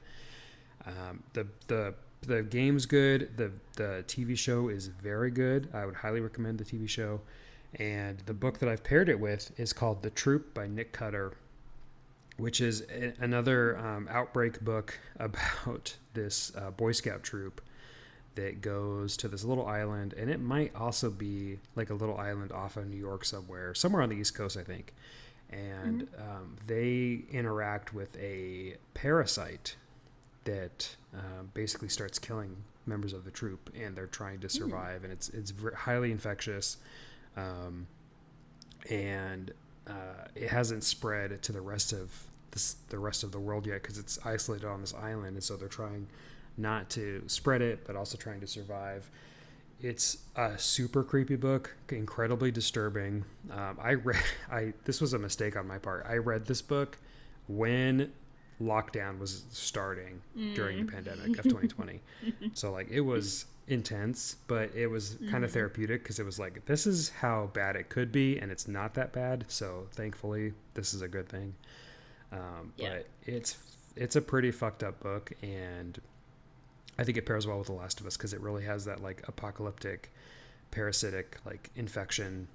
The game's good. The TV show is very good. I would highly recommend the TV show. And the book that I've paired it with is called The Troop by Nick Cutter, which is another outbreak book about this Boy Scout troop that goes to this little island, and it might also be like a little island off of New York somewhere on the East Coast, I think. And they interact with a parasite that basically starts killing members of the troop, and they're trying to survive, and it's highly infectious, and it hasn't spread to the rest of the world yet because it's isolated on this island, and so they're trying not to spread it, but also trying to survive. It's a super creepy book, incredibly disturbing. This was a mistake on my part. I read this book when lockdown was starting during the pandemic of 2020. So like it was intense, but it was kind of therapeutic because it was like, this is how bad it could be, and it's not that bad. So thankfully this is a good thing. But it's a pretty fucked up book, and I think it pairs well with The Last of Us because it really has that like apocalyptic, parasitic like infection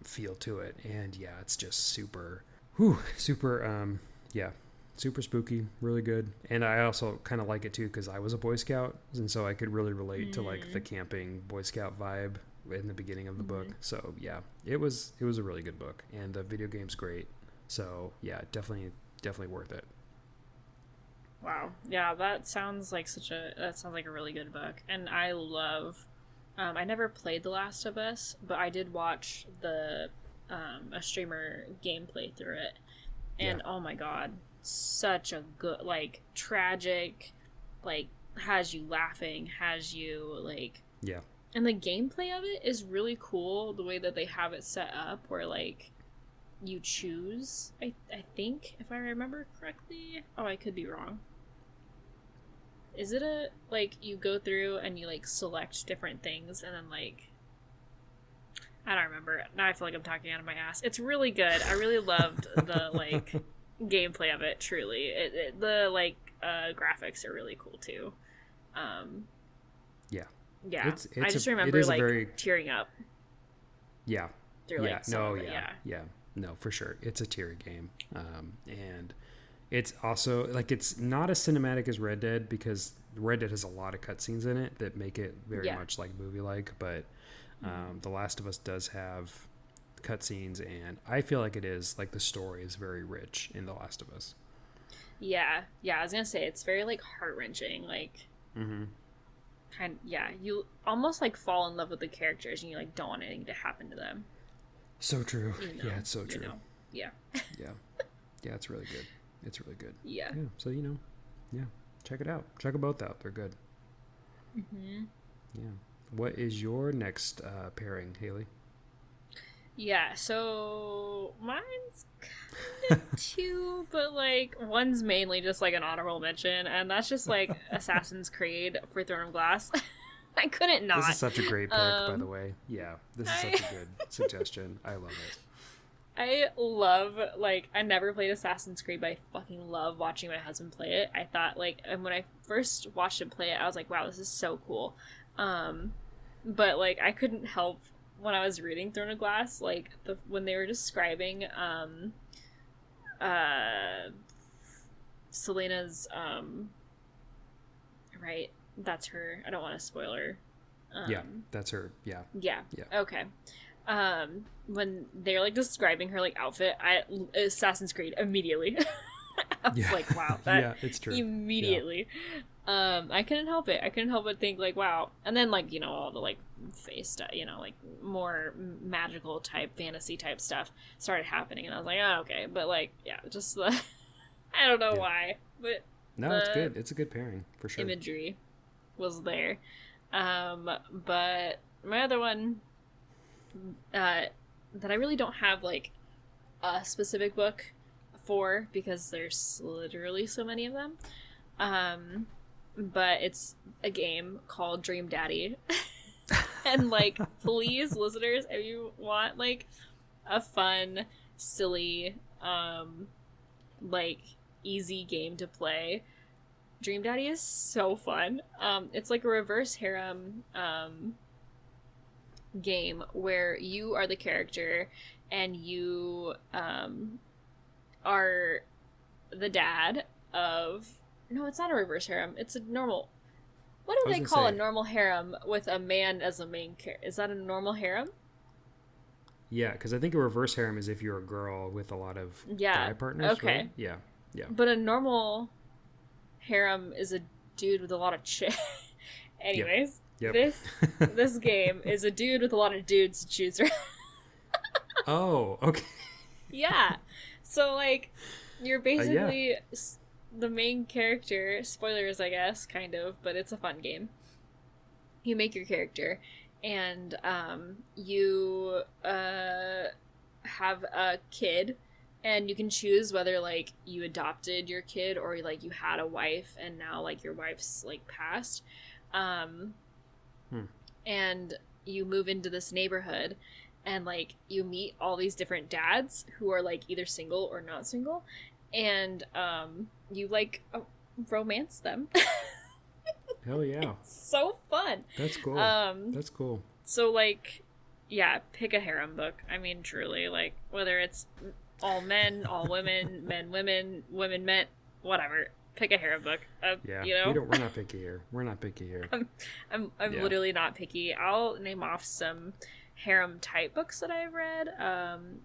feel to it. And yeah, it's just super spooky, really good. And I also kind of like it too because I was a Boy Scout, and so I could really relate to like the camping Boy Scout vibe in the beginning of the book. So yeah, it was a really good book, and the video game's great. So yeah, definitely worth it. Wow. Yeah, that sounds like a really good book. And I love I never played The Last of Us, but I did watch a streamer gameplay through it. And oh my god, such a good, like, tragic, like, has you laughing, has you like, and the gameplay of it is really cool, the way that they have it set up, where like you choose. I think, if I remember correctly. Oh, I could be wrong. Is it a, like, you go through and you, like, select different things and then, like, I don't remember. Now I feel like I'm talking out of my ass. It's really good. I really loved the, like, gameplay of it, truly. The, like, graphics are really cool, too. Yeah. Yeah. I just remember, like, tearing up. Yeah. Through, like, yeah. No, for sure. It's a tier game. And it's also, like, it's not as cinematic as Red Dead, because Red Dead has a lot of cutscenes in it that make it very much like movie-like, but The Last of Us does have cutscenes, and I feel like it is, like, the story is very rich in The Last of Us. Yeah, I was gonna say, it's very, like, heart-wrenching, like, you almost, like, fall in love with the characters, and you, like, don't want anything to happen to them. So true. Yeah, it's so true. Yeah. Yeah, it's really good. It's really good. Yeah. So, check it out. Check them both out. They're good. Mm-hmm. Yeah. What is your next pairing, Hailey? Yeah, so mine's kind of two, but, like, one's mainly just, like, an honorable mention, and that's just, like, Assassin's Creed for Throne of Glass. I couldn't not. This is such a great pick, by the way. Yeah, this is such a good suggestion. I love it. I love, like, I never played Assassin's Creed, but I fucking love watching my husband play it. I thought, like, and when I first watched him play it, I was like, wow, this is so cool. But, like, I couldn't help when I was reading Throne of Glass, like, when they were describing, Selena's, right, that's her. I don't want to spoil her. Yeah, that's her. Yeah. Okay. When they're, like, describing her, like, outfit, Assassin's Creed immediately. I was like, wow, that it's true. Immediately. I couldn't help it. I couldn't help but think, like, wow. And then, like, all the, like, face stuff, like, more magical type, fantasy type stuff started happening, and I was like, oh, okay. But, like, yeah, just the I don't know why, but no, it's good. It's a good pairing for sure. Imagery was there. But my other one that I really don't have, like, a specific book for, because there's literally so many of them, but it's a game called Dream Daddy. And, like, please, listeners, if you want, like, a fun, silly, like, easy game to play, Dream Daddy is so fun. It's like a reverse harem game where you are the character and you are the dad of... No, it's not a reverse harem. It's a normal... What do they call a normal harem with a man as a main character? Is that a normal harem? Yeah, because I think a reverse harem is if you're a girl with a lot of guy partners. Okay. Right? Yeah. But a normal harem is a dude with a lot of Anyways, Yep. This game is a dude with a lot of dudes to choose from. Oh, okay. Yeah. So, like, you're basically the main character. Spoilers, I guess, kind of, but it's a fun game. You make your character, and you have a kid, and you can choose whether, like, you adopted your kid or, like, you had a wife and now, like, your wife's, like, passed. And you move into this neighborhood, and, like, you meet all these different dads who are, like, either single or not single, and you, like, romance them. Hell yeah. It's so fun. That's cool. That's cool. So, like, yeah, pick a harem book. I mean, truly, like, whether it's all men, all women, men, women, women, men, whatever. Pick a harem book. We're not picky here. I'm literally not picky. I'll name off some harem type books that I've read.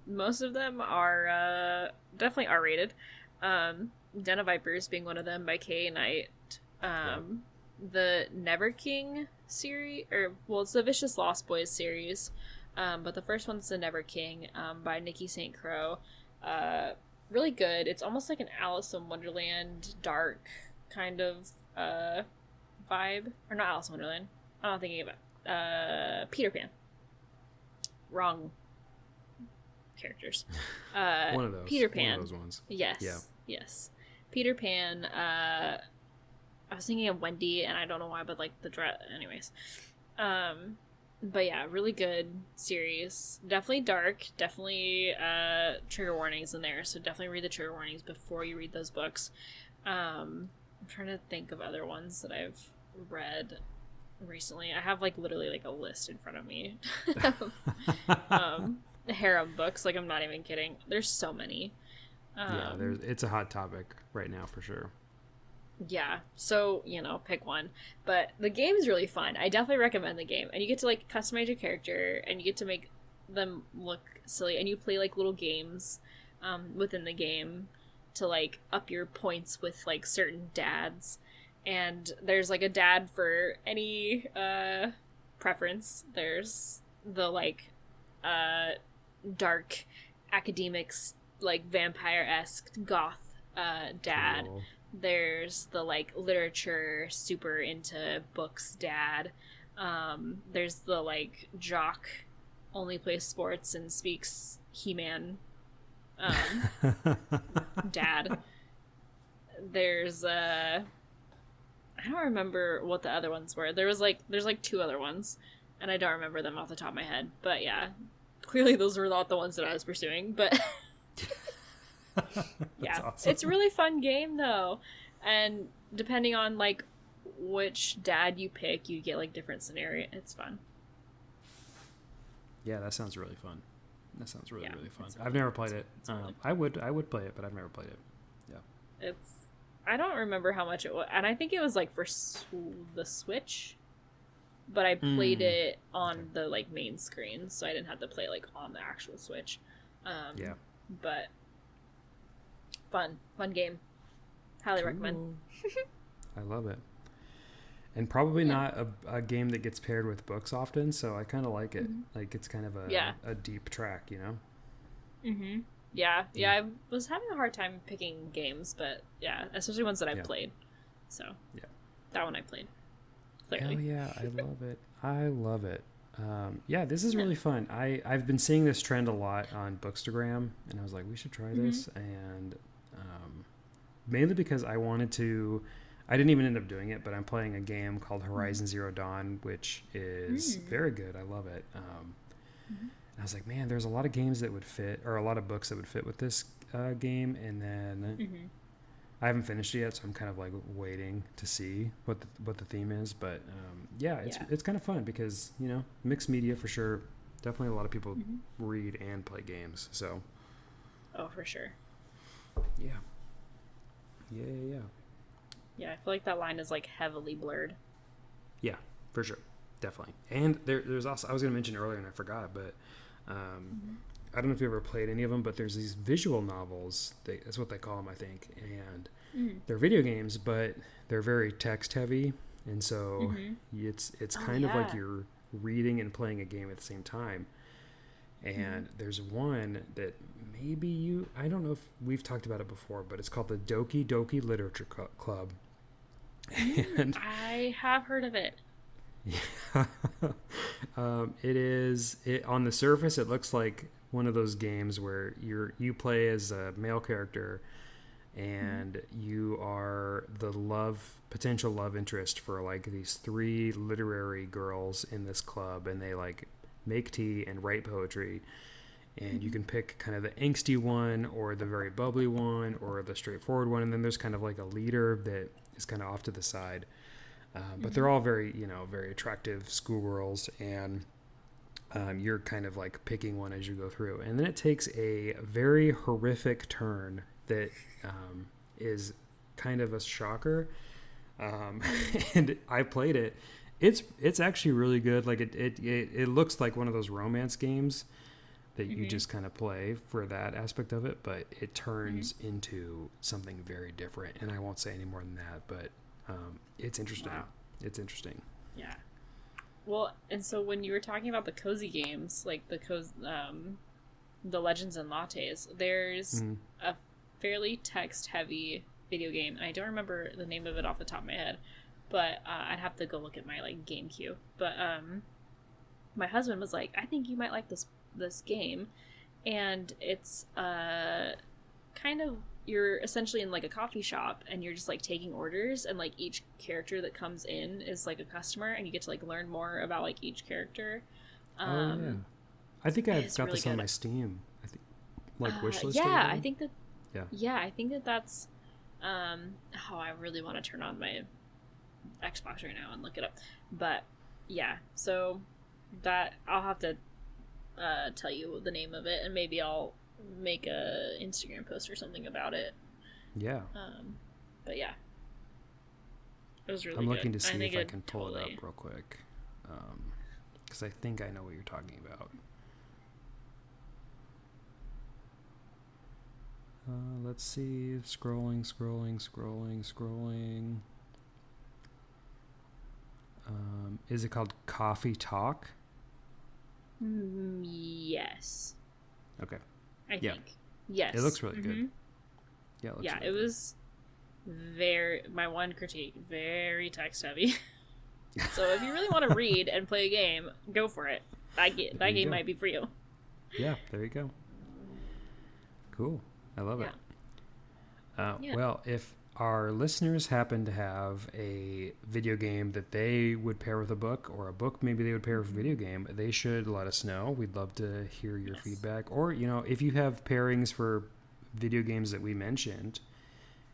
Most of them are definitely R-rated. Den of Vipers being one of them by Kay Knight. The Never King series, it's the Vicious Lost Boys series, but the first one's the Never King by Nikki St. Crowe. Really good. It's almost like an Alice in Wonderland dark kind of vibe. Or not Alice in Wonderland. I'm not thinking about Peter Pan. Wrong characters. One of those. Peter Pan. One of those ones. Yes. Yeah. Yes. Peter Pan. I was thinking of Wendy, and I don't know why, but like the dress. Anyways. But yeah, really good series. Definitely dark. Definitely trigger warnings in there. So definitely read the trigger warnings before you read those books. I'm trying to think of other ones that I've read recently. I have like literally like a list in front of me of harem books. Like, I'm not even kidding. There's so many. It's a hot topic right now for sure. Yeah, so, pick one. But the game is really fun. I definitely recommend the game. And you get to, like, customize your character, and you get to make them look silly. And you play, like, little games within the game to, like, up your points with, like, certain dads. And there's, like, a dad for any preference. There's the, like, dark academics, like, vampire-esque goth dad. Cool. There's the, like, literature, super into books dad. There's the, like, jock, only plays sports and speaks He-Man dad. There's, I don't remember what the other ones were. There's, like, 2 other ones, and I don't remember them off the top of my head. But, yeah, clearly those were not the ones that I was pursuing, but... Yeah, awesome. It's a really fun game though, and depending on like which dad you pick, you get like different scenario. It's fun. Yeah, that sounds really fun. That sounds really fun. Really I've never played it. Really I would play it, but I've never played it. Yeah, I don't remember how much it was, and I think it was like for the Switch, but I played it on the like main screen, so I didn't have to play like on the actual Switch. But fun game. Highly recommend. I love it. And probably not a game that gets paired with books often, so I kind of like it. Like, it's kind of a deep track, Mm-hmm. Yeah, I was having a hard time picking games, but yeah, especially ones that I've played. So, that one I played. Clearly. Oh, yeah, I love it. This is really fun. I've been seeing this trend a lot on Bookstagram, and I was like, we should try this. And mainly because I didn't even end up doing it, but I'm playing a game called Horizon Zero Dawn, which is very good. I love it. And I was like, man, there's a lot of games that would fit, or a lot of books that would fit with this game. And then I haven't finished it yet, so I'm kind of like waiting to see what the theme is. But it's kind of fun because, mixed media for sure. Definitely a lot of people read and play games. So. Oh, for sure. Yeah. Yeah, I feel like that line is like heavily blurred. Yeah, for sure. Definitely. And there's also, I was going to mention earlier and I forgot, but I don't know if you ever played any of them, but there's these visual novels. That's what they call them, I think. And they're video games, but they're very text heavy. And so it's kind of like you're reading and playing a game at the same time. And there's one that maybe I don't know if we've talked about it before, but it's called the Doki Doki Literature Club. And I have heard of it. Yeah. It on the surface, it looks like one of those games where you play as a male character and you are the potential love interest for like these 3 literary girls in this club, and they like make tea and write poetry, and you can pick kind of the angsty one or the very bubbly one or the straightforward one, and then there's kind of like a leader that is kind of off to the side, but they're all very very attractive schoolgirls, and you're kind of like picking one as you go through, and then it takes a very horrific turn that is kind of a shocker, and I played it. It's actually really good. Like it looks like one of those romance games that you just kind of play for that aspect of it, but it turns into something very different. And I won't say any more than that, but it's interesting. Wow. It's interesting. Yeah. Well, and so when you were talking about the cozy games, like the Legends and Lattes, there's a fairly text-heavy video game, and I don't remember the name of it off the top of my head. But I'd have to go look at my like game queue. But my husband was like, I think you might like this game. and it's kind of, you're essentially in like a coffee shop and you're just like taking orders, and like each character that comes in is like a customer, and you get to like learn more about like each character. Oh yeah, I think I've got really this on good. my Steam. I think like wish list. Yeah, I think that. Yeah, I think that's. Oh, I really want to turn on my Xbox right now and look it up, but yeah, so that I'll have to tell you the name of it, and maybe I'll make a Instagram post or something about it. Yeah. But yeah, it was really I'm good. looking to see if I can pull totally... it up real quick, because I think I know what you're talking about. Let's see. Scrolling. Is it called Coffee Talk? Yes. Okay. I think. Yes. It looks really good. Yeah. It looks really it was my one critique, very text heavy. So if you really want to read and play a game, go for it. That game might be for you. Yeah, there you go. Cool. I love it. Well, if our listeners happen to have a video game that they would pair with a book, or a book maybe they would pair with a video game, they should let us know. We'd love to hear your feedback. Or, if you have pairings for video games that we mentioned,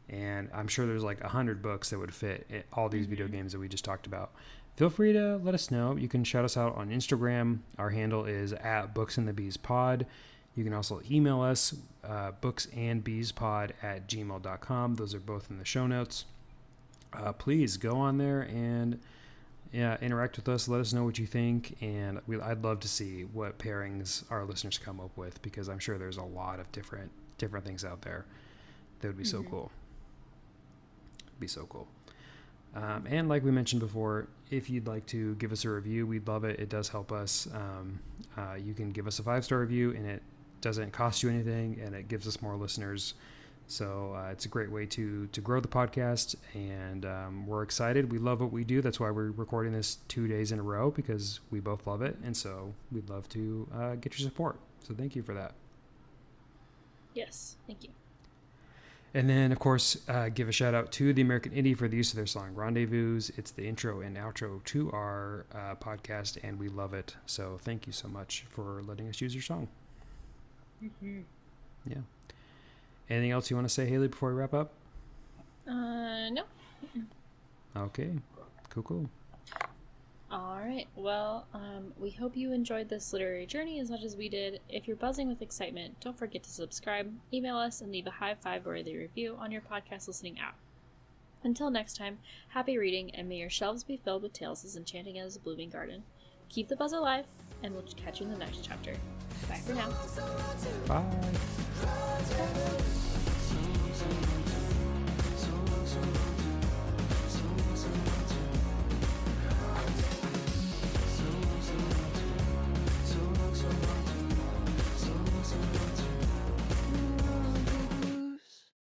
and I'm sure there's like 100 books that would fit all these video games that we just talked about, feel free to let us know. You can shout us out on Instagram. Our handle is @booksandthebeespod. You can also email us, booksandbeespod@gmail.com. Those are both in the show notes. Please go on there and interact with us. Let us know what you think. And I'd love to see what pairings our listeners come up with, because I'm sure there's a lot of different things out there that would be so cool. Be so cool. And like we mentioned before, if you'd like to give us a review, we'd love it. It does help us. You can give us a 5-star review, and it doesn't cost you anything, and it gives us more listeners. So it's a great way to grow the podcast, and we're excited. We love what we do. That's why we're recording this 2 days in a row, because we both love it, and so we'd love to get your support. So thank you for that. Yes, thank you. And then, of course, give a shout out to the American Indie for the use of their song Rendezvous. It's the intro and outro to our podcast, and we love it. So thank you so much for letting us use your song. Yeah. Anything else you want to say, Hailey, before we wrap up? No. Okay. Cool. All right. Well, we hope you enjoyed this literary journey as much as we did. If you're buzzing with excitement, don't forget to subscribe, email us, and leave a high 5-worthy review on your podcast listening app. Until next time, happy reading, and may your shelves be filled with tales as enchanting as a blooming garden. Keep the buzz alive, and we'll catch you in the next chapter. Bye for now. Bye.